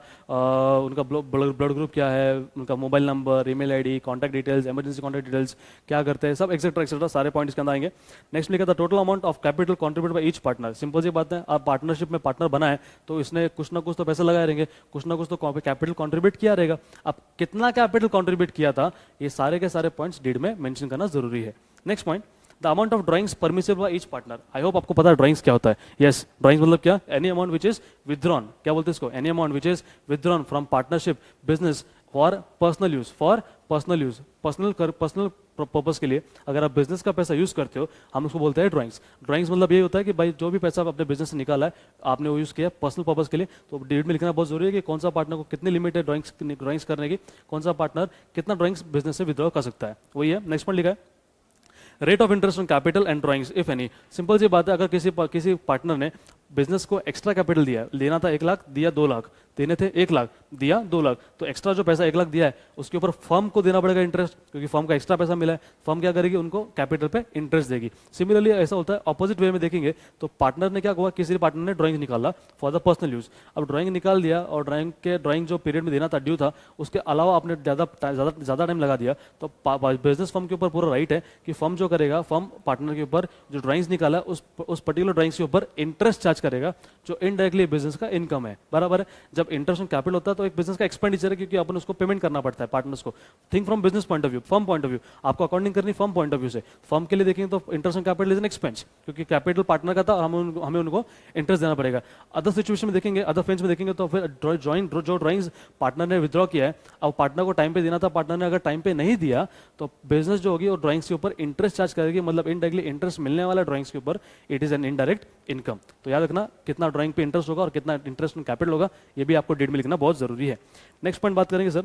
[SPEAKER 1] उनका ब्लड ग्रुप क्या है, उनका mobile number, email ID, contact details, emergency contact details, क्या करते हैं, सब एक्सेट्रा एक्सेट्रा सारे पॉइंट्स के अंदर आएंगे। नेक्स्ट लिखा था total amount of capital contribute by each partner. Simple सी बात है, आप पार्टनरशिप में पार्टनर बनाए तो इसने कुछ ना कुछ तो पैसे लगाए रहेंगे, कुछ ना कुछ तो कैपिटल कॉन्ट्रीब्यूट किया रहेगा। अब कितना कैपिटल कॉन्ट्रीब्यूट किया था, ये सारे के सारे पॉइंट्स डीड में मेंशन करना जरूरी है। Next point, the amount of drawings permissible bye each partner. I hope आपको पता है ड्राइंग्स क्या होता है। यस, ड्राइंग्स मतलब क्या, any amount which is withdrawn, क्या बोलते हैं इसको, any amount which is withdrawn from partnership business for personal use, personal purpose के लिए अगर आप बिजनेस का पैसा यूज करते हो, हम उसको बोलते हैं ड्राइंग्स। ड्राइंग्स मतलब ये होता है कि भाई जो भी पैसा आप अपने बिजनेस से निकाला है, आपने वो यूज किया पर्सनल पर्पस के लिए, तो डीड में लिखना बहुत जरूरी है कि कौन सा पार्टनर को कितनी लिमिट है ड्राइंग्स करने की, कौन सा पार्टनर कितना ड्राइंग्स बिजनेस से विड्रॉ कर सकता है, वही है। नेक्स्ट पॉइंट लिखा है rate of interest on capital and drawings if any. Simple सी बात है, अगर किसी पार्टनर ने बिजनेस को एक्स्ट्रा कैपिटल दिया है, लेना था 1 लाख, दिया 2 लाख, देने थे 1 लाख, दिया 2 लाख, तो एक्स्ट्रा जो पैसा 1 लाख दिया है उसके ऊपर फर्म को देना पड़ेगा इंटरेस्ट, क्योंकि फर्म का एक्स्ट्रा पैसा मिला है, फर्म क्या करेगी, उनको कैपिटल पे इंटरेस्ट देगी। सिमिलरली ऐसा होता है ऑपोजिट वे में देखेंगे तो पार्टनर ने क्या हुआ, किसी पार्टनर ने ड्राइंग निकाला फॉर द पर्सनल यूज, अब ड्राइंग निकाल दिया और ड्राइंग जो पीरियड में देना था, ड्यू था, उसके अलावा आपने ज़्यादा टाइम लगा दिया, तो बिजनेस फर्म के ऊपर पूरा राइट है कि फर्म जो करेगा, फर्म पार्टनर के ऊपर जो ड्राइंग्स निकाला उस पर्टिकुलर ड्राइंग्स के ऊपर इंटरेस्ट चार्ज करेगा, जो इनडायरेक्टली बिजनेस का इनकम है, बराबर है। जब इंटरेस्ट ऑन कैपिटल होता है तो एक बिजनेस का एक्सपेंडिचर है, क्योंकि अपन उसको पेमेंट करना पड़ता है पार्टनर्स को। Think from business point of view, firm point of view, आपको अकाउंटिंग करनी फर्म पॉइंट ऑफ व्यू से। फर्म के लिए देखेंगे तो interest on capital is an expense, क्योंकि कैपिटल पार्टनर का था, हमें उनको इंटरेस्ट देना पड़ेगा। अदर सिचुएशन में देखेंगे, अदर फ्रेंड्स में देखेंगे तो फिर जो ड्राइंग्स पार्टनर ने विद्रॉ किया है, अब पार्टनर को टाइम पे देना था, पार्टनर ने अगर टाइम पे नहीं दिया तो बिजनेस जो होगी वो ड्राइंग्स के ऊपर इंटरेस्ट चार्ज करेगी, मतलब इनडायरेक्टली इंटरेस्ट मिलने वाला ड्राइंग्स के ऊपर, it is an indirect income. तो याद रखना कितना ड्राइंग पे इंटरेस्ट होगा और कितना इंटरेस्ट कैपिटल होगा, ये भी आपको डेट में लिखना बहुत जरूरी है। नेक्स्ट पॉइंट बात करेंगे सर।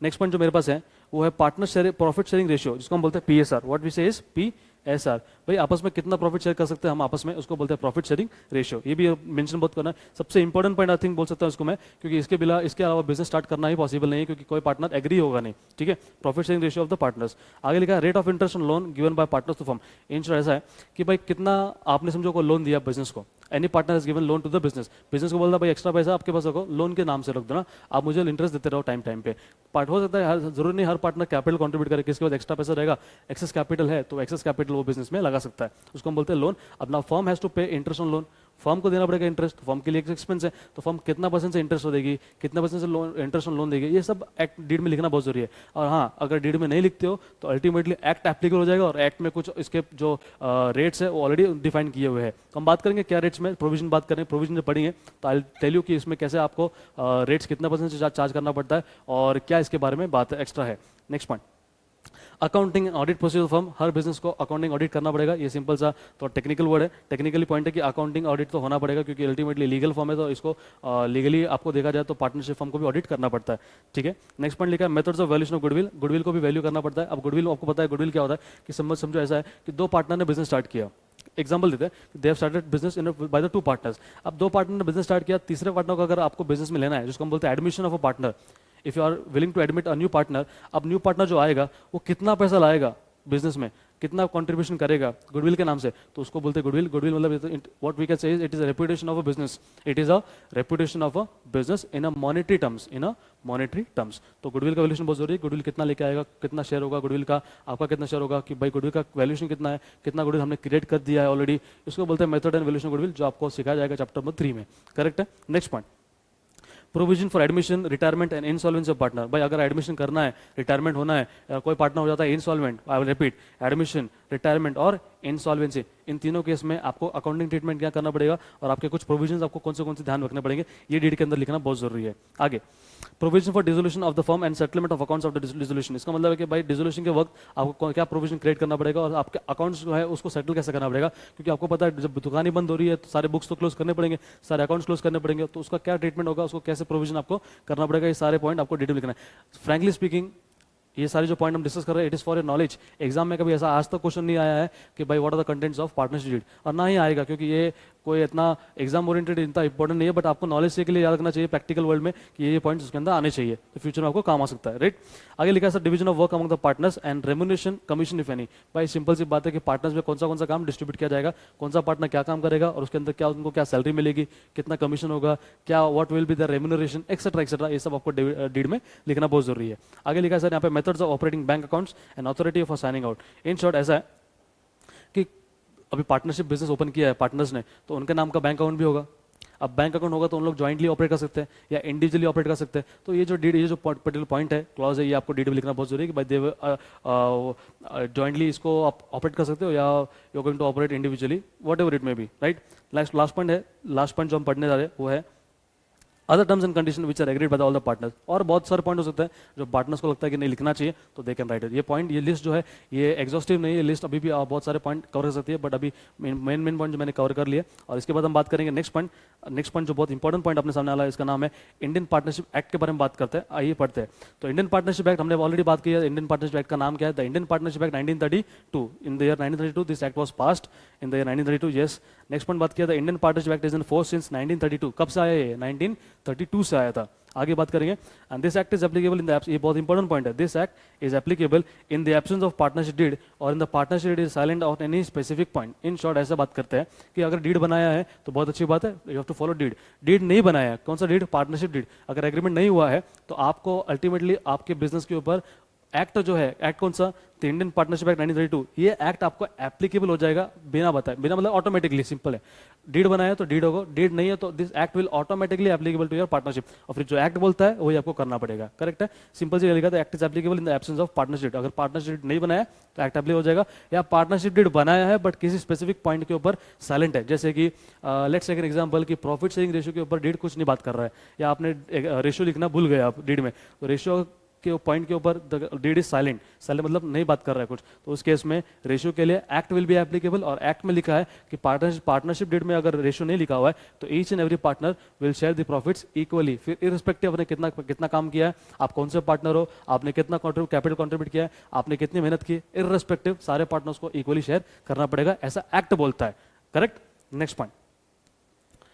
[SPEAKER 1] नेक्स्ट पॉइंट जो मेरे पास है वो है partner share profit sharing ratio, जिसको हम बोलते हैं पीएसआर। व्हाट वी से इज पीएसआर, भाई आपस में कितना प्रॉफिट शेयर कर सकते हैं हम आपस में, उसको बोलते हैं प्रॉफिट शेयरिंग रेशियो। ये भी मेंशन बहुत करना है, सबसे इंपॉर्टेंट पॉइंट आई थिंक बोल सकता हूं इसको मैं, क्योंकि इसके अलावा बिजनेस स्टार्ट करना ही पॉसिबल नहीं है, क्योंकि कोई पार्टनर एग्री होगा नहीं, ठीक है। Profit sharing ratio of the partners. आगे लिखा है rate of interest on loan given by partners to firm. In short ऐसा है कि भाई कितना आपने समझो को लोन दिया बिजनेस को, any partner has given loan to the business, business को बोलता भाई एक्स्ट्रा पैसा आपके पास रखो, लोन के नाम से रख दो ना, आप मुझे इंटरेस्ट देते रहो टाइम पे। पार्ट हो सकता है जरूरी नहीं हर पार्टनर कैपिटल कंट्रीब्यूट करे, किसके पास एक्स्ट्रा पैसा रहेगा, एक्सेस कैपिटल है तो एक्सेस कैपिटल वो बिजनेस में लगा सकता है, उसको हम बोलते हैं लोन। अपना फर्म हैज टू पे इंटरेस्ट ऑन लोन, फर्म को देना पड़ेगा इंटरेस्ट, फर्म के लिए एक एक्सपेंस है, तो फर्म कितना परसेंट से इंटरेस्ट देगी, कितना परसेंट से लोन इंटरेस्ट ऑन लोन देगी, ये सब एक्ट डीड में लिखना बहुत जरूरी है। और हाँ, अगर डीड में नहीं लिखते हो तो अल्टीमेटली एक्ट एप्लीकेबल हो जाएगा, और एक्ट में कुछ इसके जो रेट्स है वो ऑलरेडी डिफाइन किए हुए हैं। तो हम बात करेंगे क्या रेट्स में, प्रोविजन बात करें, प्रोविजन जो पढ़ेंगे तो आई टेल यू कि इसमें कैसे आपको रेट्स कितना परसेंट से चार्ज करना पड़ता है और क्या इसके बारे में बात एक्स्ट्रा है। Next point, accounting and audit procedure firm, her business को अकाउंटिंग ऑडिट करना पड़ेगा, ये सिंपल सा तो टेक्निकल वर्ड है, टेक्निकली पॉइंट है कि अकाउंटिंग ऑडिट तो होना पड़ेगा, क्योंकि अल्टीमेटली लीगल फर्म है, तो इसको लीगली आपको देखा जाए तो पार्टनरशिप फर्म को भी ऑडिट करना पड़ता है, ठीक है। नेक्स्ट पॉइंट लिखा है methods of valuation of goodwill, goodwill को भी वैल्यू करना पड़ता है। अब गुडविल आपको पता है गुडविल क्या होता है कि समझो ऐसा है कि दो पार्टनर ने बिजनेस स्टार्ट किया, एग्जाम्पल देते हैं, they have started business in by the two partners. अब दो पार्टनर ने बिजनेस स्टार्ट किया, तीसरे पार्टनर को अगर आपको बिजनेस में लेना है, जिसको हम बोलते हैं admission of a partner, if you are willing to admit a new partner, अब न्यू पार्टनर जो आएगा वो कितना पैसा लाएगा बिजनेस में, कितना कंट्रीब्यूशन करेगा गुडविल के नाम से, तो उसको बोलते हैं गुडविल। गुडविल मतलब what we can say is it is a reputation of a business, it is a reputation of a business in a monetary terms, in a monetary terms. तो गुडविल का वैल्यूएशन बहुत जरूरी है, goodwill कितना लेके आएगा, कितना शेयर होगा गुडविल का, आपका कितना शेयर होगा, कि भाई गुडविल का वैल्यूएशन कितना है, कितना गुडविल हमने क्रिएट कर दिया है ऑलरेडी, इसको बोलते हैं मेथड एंड वैल्यूएशन गुडविल, जो आपको सिखाया जाएगा चैप्टर नंबर 3 में, करेक्ट है। Next point, provision for admission, retirement and insolvency of partner. भाई अगर एडमिशन करना है, रिटायरमेंट होना है, कोई पार्टनर हो जाता है insolvent, I will repeat, admission, retirement और इंसॉल्वेंसी, इन तीनों केस में आपको अकाउंटिंग ट्रीटमेंट क्या करना पड़ेगा और आपके कुछ प्रोविजंस आपको कौन से ध्यान रखने पड़ेंगे, ये डीड के अंदर लिखना बहुत जरूरी है। आगे, provision for dissolution of the firm and settlement of accounts of the dissolution, इसका मतलब है कि भाई डिसोल्यूशन के वक्त आपको क्या प्रोविजन क्रिएट करना पड़ेगा और आपके अकाउंट्स जो है उसको सेटल कैसे करना पड़ेगा, क्योंकि आपको पता है जब दुकान ही बंद हो रही है तो सारे बुक्स तो क्लोज करने पड़ेंगे, सारे अकाउंट्स क्लोज करने पड़ेंगे, तो उसका क्या ट्रीटमेंट होगा, उसको कैसे प्रोविजन आपको करना पड़ेगा, ये सारे पॉइंट आपको डिटेल लिखना है। फ्रैंकली स्पीकिंग, ये सारे जो पॉइंट हम डिस्कस कर रहे हैं it is for your knowledge. Exam में कभी ऐसा आज तक क्वेश्चन नहीं आया है कि भाई what are the contents of partnership deed, और ना ही आएगा, क्योंकि ये कोई इतना एग्जाम ओरिएंटेड इतना इंपॉर्टेंट नहीं है, बट आपको नॉलेज से के लिए याद रखना चाहिए प्रैक्टिकल वर्ल्ड में कि ये पॉइंट्स उसके अंदर आने चाहिए, तो फ्यूचर में आपको काम आ सकता है, राइट। आगे लिखा है sir division of work among the partners and remuneration commission if any. भाई सिंपल सी बात है कि पार्टनर्स में कौन सा काम डिस्ट्रीब्यूट किया जाएगा, कौन सा पार्टनर क्या काम करेगा और उसके अंदर क्या उनको क्या सैलरी मिलेगी, कितना कमीशन होगा, क्या what will be the remuneration etcetera, ये सब आपको डीड में लिखना बहुत जरूरी है। आगे लिखा है सर यहाँ पे methods of operating bank accounts and authority for signing out. In short ऐसा है कि अभी पार्टनरशिप बिजनेस ओपन किया है पार्टनर्स ने, तो उनके नाम का बैंक अकाउंट भी होगा। अब बैंक अकाउंट होगा तो उन लोग ज्वाइंटली ऑपरेट कर सकते हैं या इंडिविजुअली ऑपरेट कर सकते हैं, तो ये जो पर्टिकुलर पॉइंट है, क्लॉज है, ये आपको डीड में लिखना बहुत जरूरी है कि भाई दे ज्वाइंटली इसको आप ऑपरेट कर सकते हो या you going to operate individually, whatever it may be, right. Last point है, लास्ट पॉइंट जो हम पढ़ने जा रहे हैं वो है other terms and condition which are agreed by all the partners. और बहुत सारे पॉइंट हो सकते हैं जो पार्टनर्स को लगता है कि नहीं लिखना चाहिए, तो दे कैन राइट इट। ये पॉइंट, ये लिस्ट जो है ये एग्जॉस्टिव नहीं है, लिस्ट अभी भी बहुत सारे पॉइंट कवर कर सकती है, बट अभी मेन पॉइंट जो मैंने कवर कर लिया। और इसके बाद हम बात करेंगे नेक्स्ट पॉइंट जो बहुत इंपॉर्टेंट पॉइंट अपने सामने आ रहा है, इसका नाम है इंडियन पार्टनरशिप एक्ट के बारे में बात करते हैं। आइए पढ़ते हैं। तो इंडियन पार्टनरशिप एक्ट हमने ऑलरेडी बात की है, इंडियन पार्टनरशिप एक्ट का नाम क्या है, the Indian partnership act 1932। In the year 1932 this act was passed, in the year 1932, yes next point बात किया था, Indian partnership act is in force since 1932। कब से आया ये? 1932 से आया था। आगे बात करेंगे, and this act is applicable in the, ये बहुत इंपॉर्टेंट पॉइंट है, this act is applicable in the absence of partnership deed और in the partnership deed is silent on any specific point. In short ऐसा बात करते हैं कि अगर डीड बनाया है तो बहुत अच्छी बात है, you have to follow deed. Deed नहीं बनाया है, कौन सा डीड? Partnership deed. अगर एग्रीमेंट नहीं हुआ है तो आपको अल्टीमेटली आपके बिजनेस के ऊपर एक्ट जो है, एक्ट कौन सा? तो इंडियन पार्टनरशिप एक्ट 1932, ये एक्ट आपको एप्लीकेबल हो जाएगा बिना बताए, बिना मतलब ऑटोमेटिकली, सिंपल है। डीड बनाया तो डीड होगा, डीड नहीं है तो this act will automatically applicable to your partnership, और फिर जो एक्ट बोलता है वही आपको करना पड़ेगा। करेक्ट है, सिंपल सी लिखा, तो act is applicable in the absence of partnership. अगर पार्टनरशिप नहीं बनाया तो एक्ट एप्लीकेबल हो जाएगा, या पार्टनरशिप डीड बनाया है बट किसी स्पेसिफिक पॉइंट के ऊपर साइलेंट है, जैसे कि लेट्स टेक एन एग्जांपल कि प्रॉफिट शेयरिंग रेशियो के ऊपर डीड कुछ नहीं बात कर रहा है, या आपने रेशियो लिखना भूल गए आप डीड में, तो रेशियो के पॉइंट के ऊपर डीड इज साइलेंट, साइलेंट मतलब नहीं बात कर रहा है कुछ, तो उस केस में रेशियो के लिए एक्ट विल बी एप्लीकेबल। और एक्ट में लिखा है कि पार्टनरशिप डीड में अगर रेशियो नहीं लिखा हुआ है तो each and every partner will share the profits equally, फिर इररिस्पेक्टिव आपने कितना कितना काम किया है, आप कौन से पार्टनर हो, आपने कितना कैपिटल कॉन्ट्रीब्यूट किया है, आपने कितनी मेहनत की, इररिस्पेक्टिव सारे पार्टनर्स को इक्वली शेयर करना पड़ेगा, ऐसा एक्ट बोलता है। Correct. Next point,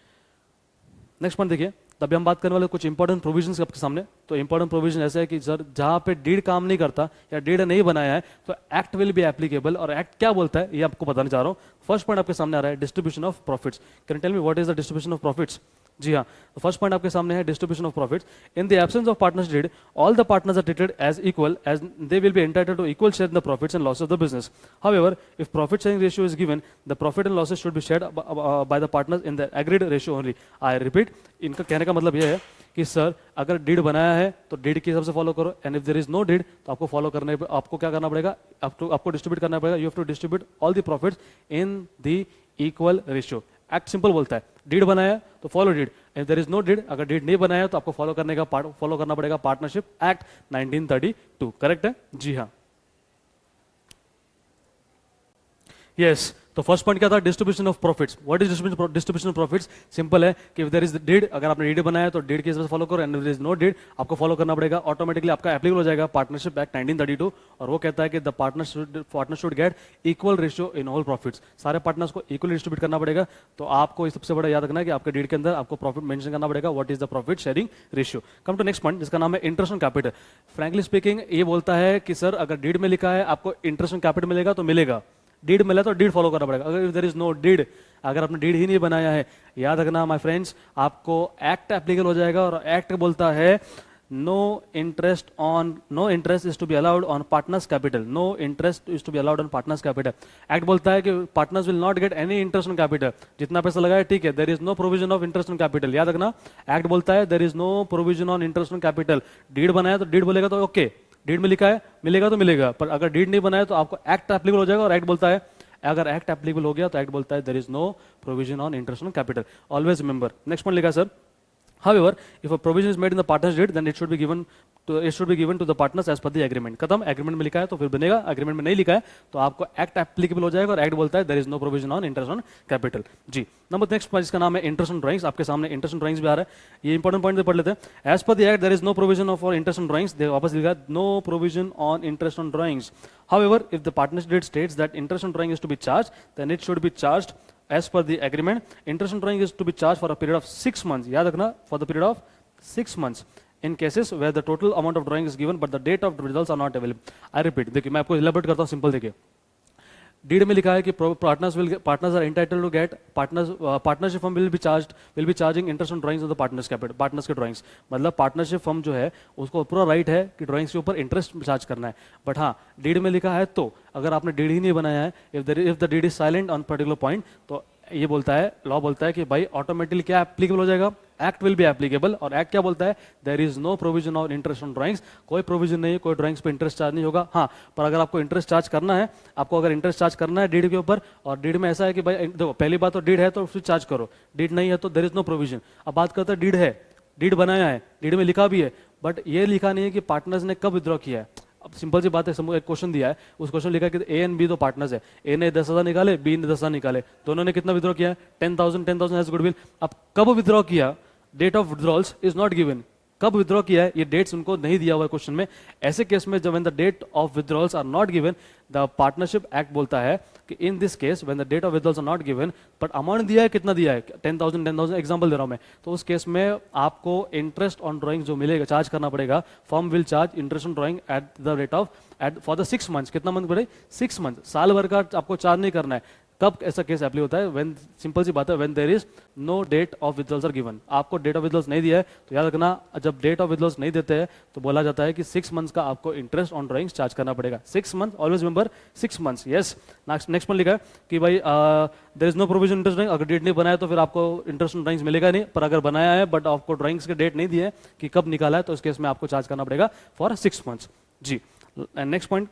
[SPEAKER 1] next point देखिए, तभी हम बात करने वाले कुछ इंपॉर्टेंट प्रोविजंस आपके सामने। तो इंपॉर्टेंट प्रोविजन ऐसा है कि सर जहां पे डीड काम नहीं करता या डीड नहीं बनाया है तो एक्ट विल बी एप्लीकेबल, और एक्ट क्या बोलता है ये आपको बताने जा रहा हूं। फर्स्ट पॉइंट आपके सामने आ रहा है, distribution of profits. Can you tell me what is the distribution of profits? जी हाँ, तो फर्स्ट पॉइंट आपके सामने है distribution of profits. In the absence of partners deed all the partners are treated as equal as they will be entitled to equal share in the profits and losses of the business. However if profit sharing ratio is given the profit and losses should be shared by the partners in the agreed ratio only. I repeat, इनका कहने का मतलब यह है कि sir अगर deed बनाया है तो डीड के हिसाब से फॉलो करो, and if there is no deed तो आपको फॉलो करने पे आपको क्या करना पड़ेगा, आपको डिस्ट्रीब्यूट करना पड़ेगा, you have to distribute all the profits in the equal ratio. Act simple बोलता है, डीड बनाया तो follow deed, if there is no deed, अगर डीड नहीं बनाया तो आपको फॉलो करना पड़ेगा पार्टनरशिप एक्ट 1932। करेक्ट है? जी हाँ, यस। तो फर्स्ट पॉइंट क्या था? Distribution of profits. What is distribution of profits? Simple है कि इफ देयर इज डीड, अगर आपने डीड बनाया तो डीड के हिसाब से फॉलो करो, and if there is no deed आपको फॉलो करना पड़ेगा, ऑटोमेटिकली आपका एप्लीकेबल हो जाएगा पार्टनरशिप एक्ट 1932, और वो कहता है कि the partner should get equal ratio in all profits. सारे पार्टनर्स को इक्वली डिस्ट्रीब्यूट करना पड़ेगा। तो आपको सबसे बड़ा याद रखना है कि आपके डीड के अंदर आपको प्रॉफिट मेंशन करना पड़ेगा, what is the profit sharing ratio. Come to next point जिसका नाम है interest on capital. Frankly speaking ये बोलता है कि सर अगर डीड में लिखा है आपको इंटरेस्ट ऑन कैपिटल मिलेगा तो मिलेगा, डीड मिला तो डीड फॉलो करना पड़ेगा। अगर if there is no deed, अगर आपने डीड ही नहीं बनाया है, याद रखना माय फ्रेंड्स, आपको एक्ट एप्लीकेबल हो जाएगा, और एक्ट बोलता है no interest is to be allowed on partners capital, no interest is to be allowed on partners capital. Act बोलता है कि partners will not get any interest on capital, जितना पैसा लगाया ठीक है, there is no provision of interest on capital. याद रखना, एक्ट बोलता है there is no provision on interest on capital. Deed बनाया तो डीड बोलेगा तो ओके, डीड में लिखा है मिलेगा तो मिलेगा, पर अगर डीड नहीं बनाया तो आपको एक्ट एप्लीकेबल हो जाएगा, और एक्ट बोलता है अगर एक्ट एप्लीकेबल हो गया तो एक्ट बोलता है there is no provision on interest on capital. Always remember. Next point लिखा sir, however if a provision is made in the partners deed then it should be given to the partners as per the agreement। खत्म, agreement में लिखा है तो फिर बनेगा, agreement में नहीं लिखा है तो आपको एक्ट एप्लीकेबल हो जाएगा, और एक्ट बोलता है there is no provision on interest on capital. जी, नंबर नेक्स्ट पॉइंट इसका नाम है इंटरेस्ट ऑन ड्राइंग्स। आपके सामने इंटरेस्ट ऑन ड्राइंग्स भी आ रहा है, ये इंपॉर्टेंट पॉइंट पढ़ लेते हैं। As per the act there is no provision for interest on drawings, वापस लिखा है no provision on interest on drawings. However if the partnership deed states that interest on drawing is to be charged then it should be charged as per the agreement। interest on drawing is to be charged for a period of 6 months, याद रखना, for the period of 6 months in cases where the total amount of drawing is given but the date of results are not available। I repeat, देखिए मैं आपको elaborate करता हूँ, simple देखिए। Deed में लिखा है कि partners are entitled to get partnership firm will be charging interest on drawings of the partners capital. Partners के ड्राइंग्स मतलब पार्टनरशिप फर्म जो है उसको पूरा राइट है कि ड्राइंग्स के ऊपर इंटरेस्ट चार्ज करना है, बट हाँ डीड में लिखा है तो अगर आपने डीड ही नहीं बनाया है, if the deed is silent on particular point, तो ये बोलता है, लॉ बोलता है कि भाई ऑटोमेटिकली क्या एप्लीकेबल हो जाएगा, एक्ट विल बी एप्लीकेबल। और एक्ट क्या बोलता है, there is no provision on interest on drawings, कोई प्रोविजन नहीं, कोई ड्राइंग्स पे इंटरेस्ट चार्ज नहीं होगा। हाँ, पर अगर आपको इंटरेस्ट चार्ज करना है, आपको अगर इंटरेस्ट चार्ज करना है डीड के ऊपर, और डीड में ऐसा है कि भाई देखो पहली बात तो डीड है तो फिर चार्ज करो, डीड नहीं है तो देयर इज नो प्रोविजन। अब बात करते हैं डीड है, डीड बनाया है, डीड में लिखा भी है, बट ये लिखा नहीं है कि पार्टनर्स ने कब विड्रॉ किया है। अब सिंपल सी बात है, एक क्वेश्चन दिया है, उस क्वेश्चन लिखा कि ए एंड बी दो पार्टनर्स है, ए ने 10,000 निकाले, बी ने 10,000 निकाले, दोनों ने कितना विड्रॉ किया है, 10,000 एज गुडविल। अब कब विड्रॉ किया, date of withdrawals is not given, कब विद्रॉ किया है ये डेट्स उनको नहीं दिया हुआ है क्वेश्चन में। ऐसे केस में जब when the date of withdrawals are not given, the partnership act बोलता है कि in this case when the date of withdrawals are not given, but amount दिया है, कितना दिया है, 10,000 एग्जांपल दे रहा हूं मैं, तो उस केस में आपको इंटरेस्ट ऑन ड्राइंग जो मिलेगा चार्ज करना पड़ेगा। Firm will charge interest on drawing at the rate of at for the 6 months. कितना मंथ बढ़े, 6 मंथ, साल भर का आपको चार्ज नहीं करना है। कब ऐसा केस एप्लाई होता है, व्हेन, सिंपल सी बात है, when there is no date of withdrawals are given. आपको डेट ऑफ विथड्रॉल्स नहीं दिया है तो याद रखना, जब डेट ऑफ विथड्रॉल्स नहीं देते हैं तो बोला जाता है कि 6 मंथ्स का आपको इंटरेस्ट ऑन ड्राइंग्स चार्ज करना पड़ेगा। 6 month, always remember 6 months. Yes, next में लिखा है कि भाई there is no provision interest drawing, अगर डेट नहीं बनाया तो फिर आपको इंटरेस्ट ऑन ड्राइंग्स मिलेगा नहीं, पर अगर बनाया है बट आपको ड्राइंग्स के डेट नहीं दिए कि कब निकाला है तो इस केस में आपको चार्ज करना पड़ेगा फॉर 6 मंथ्स। जी, नेक्स्ट पॉइंट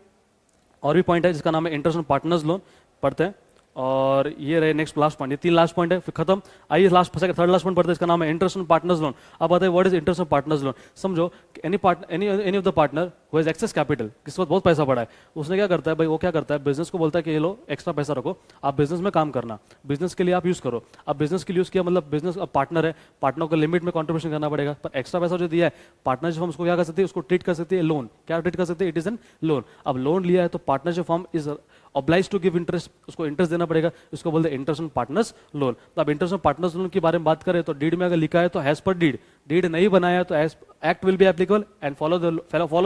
[SPEAKER 1] और भी पॉइंट है जिसका नाम है इंटरेस्ट ऑन पार्टनर्स लोन, पढ़ते हैं। और ये रहे नेक्स्ट लास्ट पॉइंट, ये 3 लास्ट पॉइंट है फिर खत्म। आइए लास्ट थर्ड लास्ट पॉइंट पढ़ते हैं, इसका नाम है इंटरेस्ट ऑन पार्टनर्स लोन। अब आता है what is interest on partners loan. समझो any of the partner who has excess capital, किसके पास बहुत पैसा पड़ा है, उसने क्या करता है भाई, वो क्या करता है, बिजनेस को बोलता है कि ये लो एक्स्ट्रा पैसा रखो, आप बिजनेस में काम करना, बिजनेस के लिए आप यूज करो। अब बिजनेस के लिए यूज किया मतलब बिजनेस पार्टनर है, पार्टनर को लिमिट में कॉन्ट्रीब्यूशन करना पड़ेगा, पर एक्स्ट्रा पैसा जो दिया है पार्टनरशिप फर्म उसको क्या कर सकती है, उसको ट्रीट कर सकती है लोन। क्या ट्रीट कर सकती है, इट इज एन लोन। अब लोन लिया है तो partnership firm is oblige to give interest, उसको इंटरेस्ट देना पड़ेगा, इसको बोलते हैं इंटरेस्ट ऑन पार्टनर्स लोन। तो अब इंटरेस्ट ऑन पार्टनर्स लोन के बारे में बात करें तो डीड में अगर लिखा है तो हैज पर डीड, डीड नहीं बनाया तो as act will be applicable and follow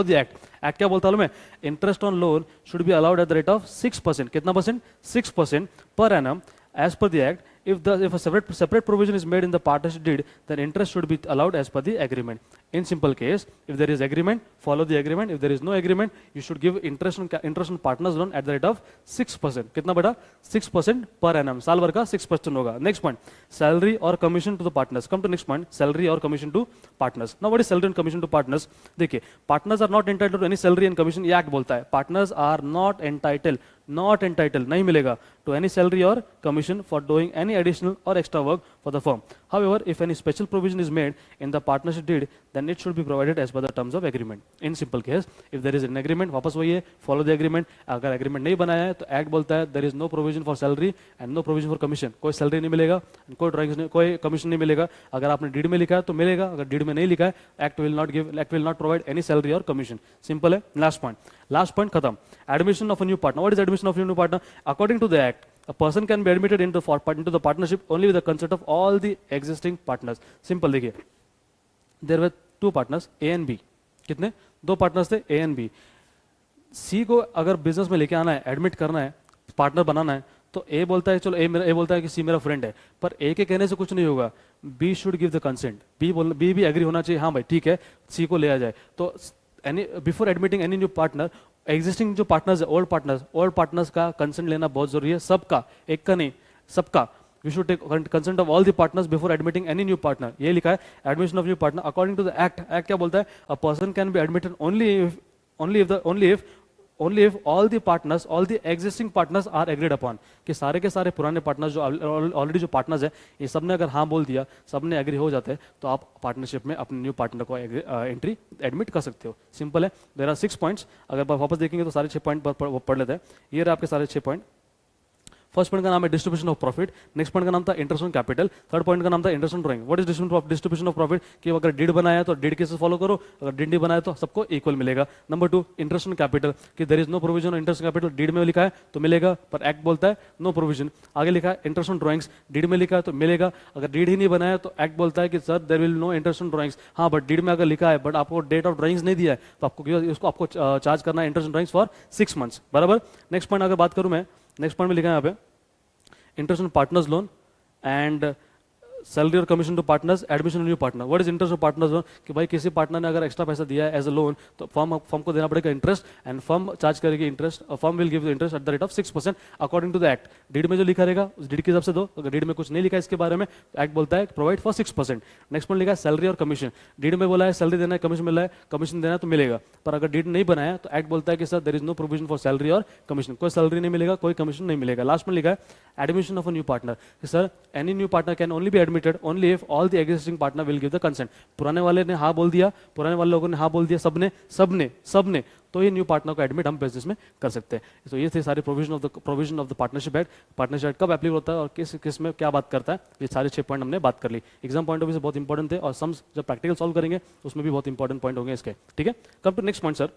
[SPEAKER 1] the act. Act क्या बोलता हूं मैं, interest on loan should be allowed at the rate of 6%। कितना percent, 6% per annum as per the act. If a separate provision is made in the partnership deed, then interest should be allowed as per the agreement. In simple case, if there is agreement, follow the agreement. If there is no agreement, you should give interest on partners loan at the rate of 6%. कितना बड़ा, 6% per annum, साल भर का 6% होगा। Next point, salary or commission to the partners. Come to next point, salary or commission to partners. Now what is salary and commission to partners? देखिए, partners are not entitled to any salary and commission, ये act बोलता है। Partners are not entitled नहीं मिलेगा to any salary or commission for doing any additional or extra work for the firm. However, if any special provision is made in the partnership deed, then it should be provided as per the terms of agreement. In simple case, if there is an agreement, वापस वही है, follow the agreement. अगर agreement नहीं बनाया है तो act बोलता है there is no provision for salary and no provision for commission. कोई salary नहीं मिलेगा, कोई drawings नहीं, कोई commission नहीं मिलेगा। अगर आपने deed में लिखा है तो मिलेगा, अगर deed में नहीं लिखा है act will not provide any salary or commission. Simple है। Last point खत्म। Admission of a new partner. What is admission of a new partner? According to the act, a person can be admitted into the partnership only with the consent of all the existing partners. Simple देखिए, there were 2 partners A and B. कितने, 2 partners थे A and B. C को अगर business में लेके आना है, admit करना है, पार्टनर बनाना है, तो A बोलता है चलो A बोलता है कि C मेरा फ्रेंड है, पर A के कहने से कुछ नहीं होगा, B should give the consent. B भी एग्री होना चाहिए, हाँ भाई ठीक है C को ले आ जाए। तो before admitting any new partner, existing जो पार्टनर्स है, ओल्ड पार्टनर्स का कंसेंट लेना बहुत जरूरी है, सबका, एक का नहीं, सबका। We should take consent of all the partners before admitting any new partner. ये लिखा है admission of new partner according to the act. Act क्या बोलता है, a person can be admitted only if all the partners, all the existing partners are agreed upon, कि सारे के सारे पुराने पार्टनर्स जो ऑलरेडी जो पार्टनर्स है ये सब ने अगर हाँ बोल दिया, सब ने एग्री हो जाते हैं तो आप पार्टनरशिप में अपने न्यू पार्टनर को एंट्री एडमिट कर सकते हो। सिंपल है। देयर आर 6 पॉइंट्स, अगर वापस देखेंगे तो सारे 6 पॉइंट पढ़ लेते हैं। ये रहे आपके सारे 6 पॉइंट। फर्स्ट पॉइंट का नाम है distribution of profit, next point का नाम था interest on capital, third point का नाम था interest on drawing. What is distribution of profit, कि अगर डीड बनाया तो डीड केसेस फॉलो करो, अगर डीड नहीं बनाया तो सबको इक्वल मिलेगा। नंबर 2 इंटरेस्ट ऑन कैपिटल, कि there is no provision on interest on capital, deed में लिखा है तो मिलेगा, पर एक्ट बोलता है नो प्रोविजन। आगे लिखा है इंटरेस्ट ऑन ड्राइंग्स, डीड में लिखा है तो मिलेगा, अगर डीड ही नहीं बनाया तो एक्ट बोलता है कि sir there will no interest on drawings. हाँ, बट डीड में अगर लिखा है बट आपको डेट ऑफ ड्राइंग्स नहीं दिया है तो आपको चार्ज करना है interest on drawings for 6 months, बराबर। नेक्स्ट पॉइंट अगर बात करूं मैं, नेक्स्ट पॉइंट में लिखा है यहाँ पे interest on partners loan and salary और commission to partners, admission new partner. What is interest of partners loan, कि भाई किसी पार्टनर ने अगर एक्स्ट्रा पैसा दिया है एज अ लोन तो फर्म को देना पड़ेगा इंटरेस्ट, एंड फर्म चार्ज करेगी interest, firm will give the interest at the rate of 6% according to the act. Deed में जो लिखा रहेगा उस डीड के हिसाब से दो, अगर डीड में कुछ नहीं लिखा है इसके बारे में एक्ट बोलता है प्रोवाइड फॉर 6%। नेक्स्ट पॉइंट लिखा है सैलरी और कमीशन, डीड में बोला है सैलरी देना है, कमीशन मिला है, कमीशन देना है तो मिलेगा, पर अगर डीड नहीं बनाया तो एक्ट बोलता है कि sir there is no provision for salary और कमीशन, कोई सैलरी नहीं मिलेगा, कोई कमीशन नहीं मिलेगा। लास्ट में लिखा है admission of a new partner, sir any new partner can only be admitted only if all the existing partner will give the consent. पुराने वाले ने हाँ बोल दिया, पुराने वाले लोगों ने हाँ बोल दिया, सबने तो ये न्यू पार्टनर को एडमिट हम बिजनेस में कर सकते हैं. तो ये थे सारे provision of the partnership act. Partnership act कब एप्लीकेबल होता है और किस में क्या बात करता है, ये सारे 6 पॉइंट हमने बात कर ली. एग्जाम पॉइंट ऑफ व्यू से बहुत इंपॉर्टेंट थे और सम्स जब प्रैक्टिकल सॉल्व करेंगे उसमें भी बहुत इंपॉर्टेंट पॉइंट होंगे इसके. ठीक है, come to next point sir.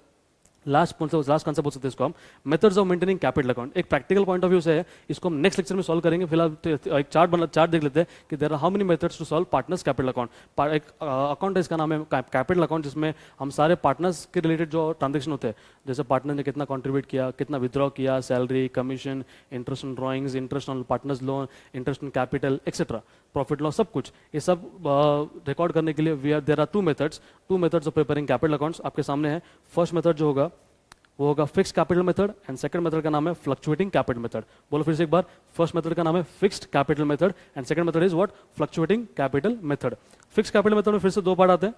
[SPEAKER 1] Last concept बोल सकते हैं इसको हम, methods of maintaining capital account. एक प्रैक्टिकल पॉइंट ऑफ व्यू से है, इसको हम नेक्स्ट लेक्चर में सॉल्व करेंगे. फिलहाल एक चार्ट देख लेते हैं कि there are how many methods to solve partners capital account. एक अकाउंट है, इसका नाम है कैपिटल अकाउंट, जिसमें हम सारे पार्टनर्स के रिलेटेड जो ट्रांजेक्शन होते हैं, जैसे पार्टनर ने कितना कॉन्ट्रीब्यूट किया, कितना विद्रॉ किया, salary, commission, interest on drawings, interest on partners loan, interest on capital etcetera, profit loss, सब कुछ ये सब रिकॉर्ड करने के लिए there are two methods of preparing capital accounts. आपके सामने है. फर्स्ट मेथड जो होगा वो होगा fixed capital method and second method का नाम है फ्लक्चुएटिंग कैपिटल मेथड. बोलो फिर से एक बार. फर्स्ट मेथड का नाम है fixed capital method and second method is what, fluctuating capital method. Fixed capital method में फिर से 2 पार्ट आते हैं.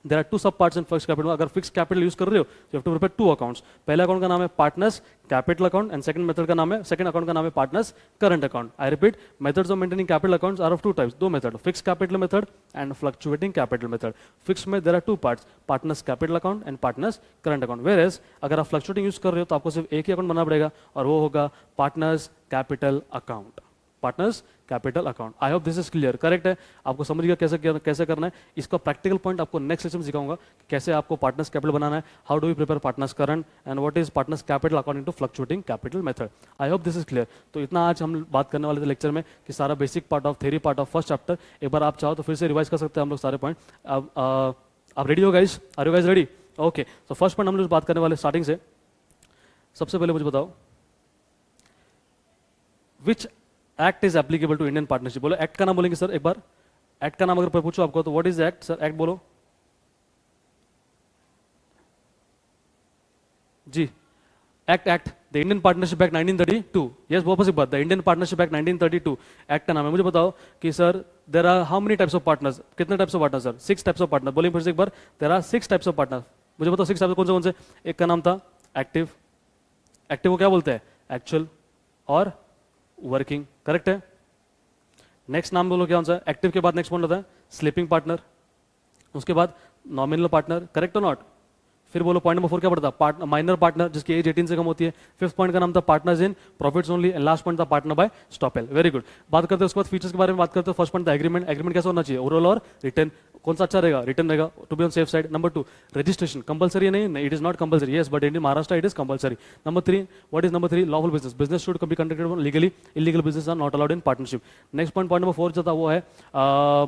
[SPEAKER 1] There are 2 sub parts in fixed capital. अगर फिक्स्ड कैपिटल यूज कर रहे हो तो you have to prepare 2 accounts. पहले अकाउंट का नाम है partners capital account and second account का नाम है partners current account. I repeat, methods of maintaining capital accounts are of 2 types. 2 method, fixed capital method and fluctuating capital method. Fixed में there are 2 parts, partners capital account and partners current account. Where as अगर आप fluctuating use कर रहे हो तो आपको सिर्फ एक ही अकाउंट बनाना पड़ेगा और वो होगा partners capital account. Partners capital account. I hope this is clear. Correct है, आपको समझ गया कैसे करना है. इसका प्रैक्टिकल पॉइंट आपको नेक्स्ट लेक्चर में सिखाऊंगा कि कैसे आपको पार्टनर्स कैपिटल बनाना है, how do we prepare partners current and what is partners capital according to fluctuating capital method. I hope this is clear. तो इतना आज हम बात करने वाले थे लेक्चर में कि सारा basic part of theory part of first chapter. एक बार आप चाहो तो फिर से रिवाइज कर सकते हैं हम लोग सारे पॉइंट. आप रेडी हो guys? Are you guys ready? Okay, तो फर्स्ट पॉइंट हम लोग बात करने वाले स्टार्टिंग से. सबसे पहले मुझे बताओ which act is applicable to Indian partnership. बोलो एक्ट का नाम बोलेंगे सर एक बार. एक्ट का नाम अगर पूछो आपको तो what is act sir? Act बोलो जी. Act the Indian partnership act 1932. Yes, बहुत सी बात. The Indian partnership act 1932 act का नाम है. मुझे बताओ कि sir there are how many types of partners. कितने types of partner sir? 6 types of partner. बोलिए फिर से एक बार. There are 6 types of partner. मुझे बताओ 6 टाइप्स कौन से. एक का नाम था एक्टिव. एक्टिव को क्या बोलते हैं? एक्चुअल और वर्किंग. करेक्ट है. नेक्स्ट नाम बोलो क्या सा. एक्टिव के बाद नेक्स्ट पॉइंट होता है स्लीपिंग पार्टनर. उसके बाद नॉमिनल पार्टनर. करेक्ट और नॉट? फिर बोलो पॉइंट नंबर 4 क्या पड़ता? माइनर पार्टनर जिसकी एज 18 से कम होती है. फिफ्थ पॉइंट का नाम था partners in profits only and last point था partner by estoppel. Very good. बात करते हैं उसके बाद फीचर्स के बारे में बात करते हैं. फर्स्ट पॉइंट था एग्रीमेंट. एग्रीमेंट कैसा होना चाहिए? ओरल और रिटर्न. कौन सा अच्छा रहेगा? रिटर्न रहेगा to be on safe side. Number 2 registration. Compulsory नहीं, it is not compulsory. Yes, but in Maharashtra it is compulsory. Number 3 what is number 3? Lawful business. Business should be conducted legally. Illegal business are not allowed in partnership. Next point number 4 जो था वो है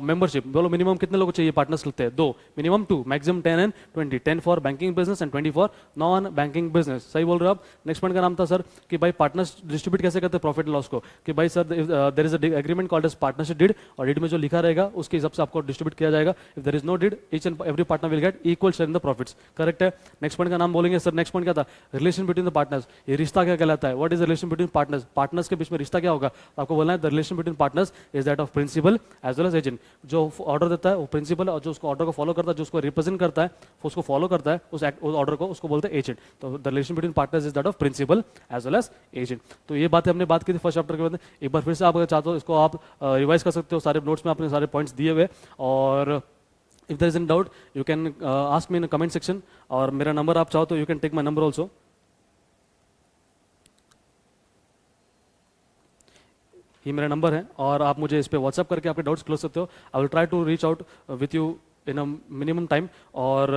[SPEAKER 1] membership. बोलो minimum कितने लोग चाहिए partners लगते हैं? 2. Minimum 2, maximum 10 and 20. 10 for banking business and 20 for non banking business. सही बोल रहे हो आप. नेक्स्ट पॉइंट का नाम था सर कि भाई पार्टनर्स डिस्ट्रीब्यूट कैसे करते हैं प्रॉफिट लॉस को. कि भाई sir there is a agreement called as partnership deed और डीड में जो लिखा रहेगा उसके हिसाब से आपको डिस्ट्रीब्यूट किया जाएगा. If there is no deed each and every partner will get equal share in the profits. Correct है. नेक्स्ट पॉइंट का नाम बोलेंगे सर. नेक्स्ट पॉइंट क्या था? Relation between the partners. ये रिश्ता क्या कहलाता है? What is the relation between partners? Partners के बीच में रिश्ता क्या होगा? आपको बोलना है the relation between partners is that of principal as well as agent. जो ऑर्डर देता है वो प्रिंसिपल और जो उसको ऑर्डर को फॉलो करता है, जो उसको रिप्रेजेंट करता है, उसको फॉलो करता है उस ऑर्डर को, उसको बोलते हैं एजेंट. तो the relation between partners is that of principal as well as agent. तो ये बातें हमने बात की थी फर्स्ट चैप्टर के बाद. एक बार फिर से आप अगर चाहते हो इसको आप रिवाइज कर सकते हो. सारे नोट्स में आपने सारे पॉइंट्स दिए हुए. और if there is any doubt you can ask me in a comment section. और मेरा नंबर आप चाहो तो you can take my number also. ये मेरा नंबर है और आप मुझे इस पे व्हाट्सएप करके आपके डाउट्स क्लोज सकते हो. I will try to reach out with you in a minimum time. और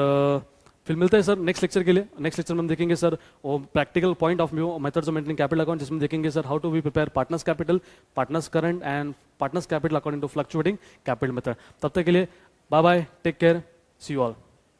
[SPEAKER 1] फिर मिलते हैं सर नेक्स्ट लेक्चर के लिए. नेक्स्ट लेक्चर में हम देखेंगे सर वो practical point of view methods of maintaining capital account, जिसमें देखेंगे sir how to we prepare partners capital, partners current and partners capital according to fluctuating capital method. तब तक के लिए bye bye, take care, see you all.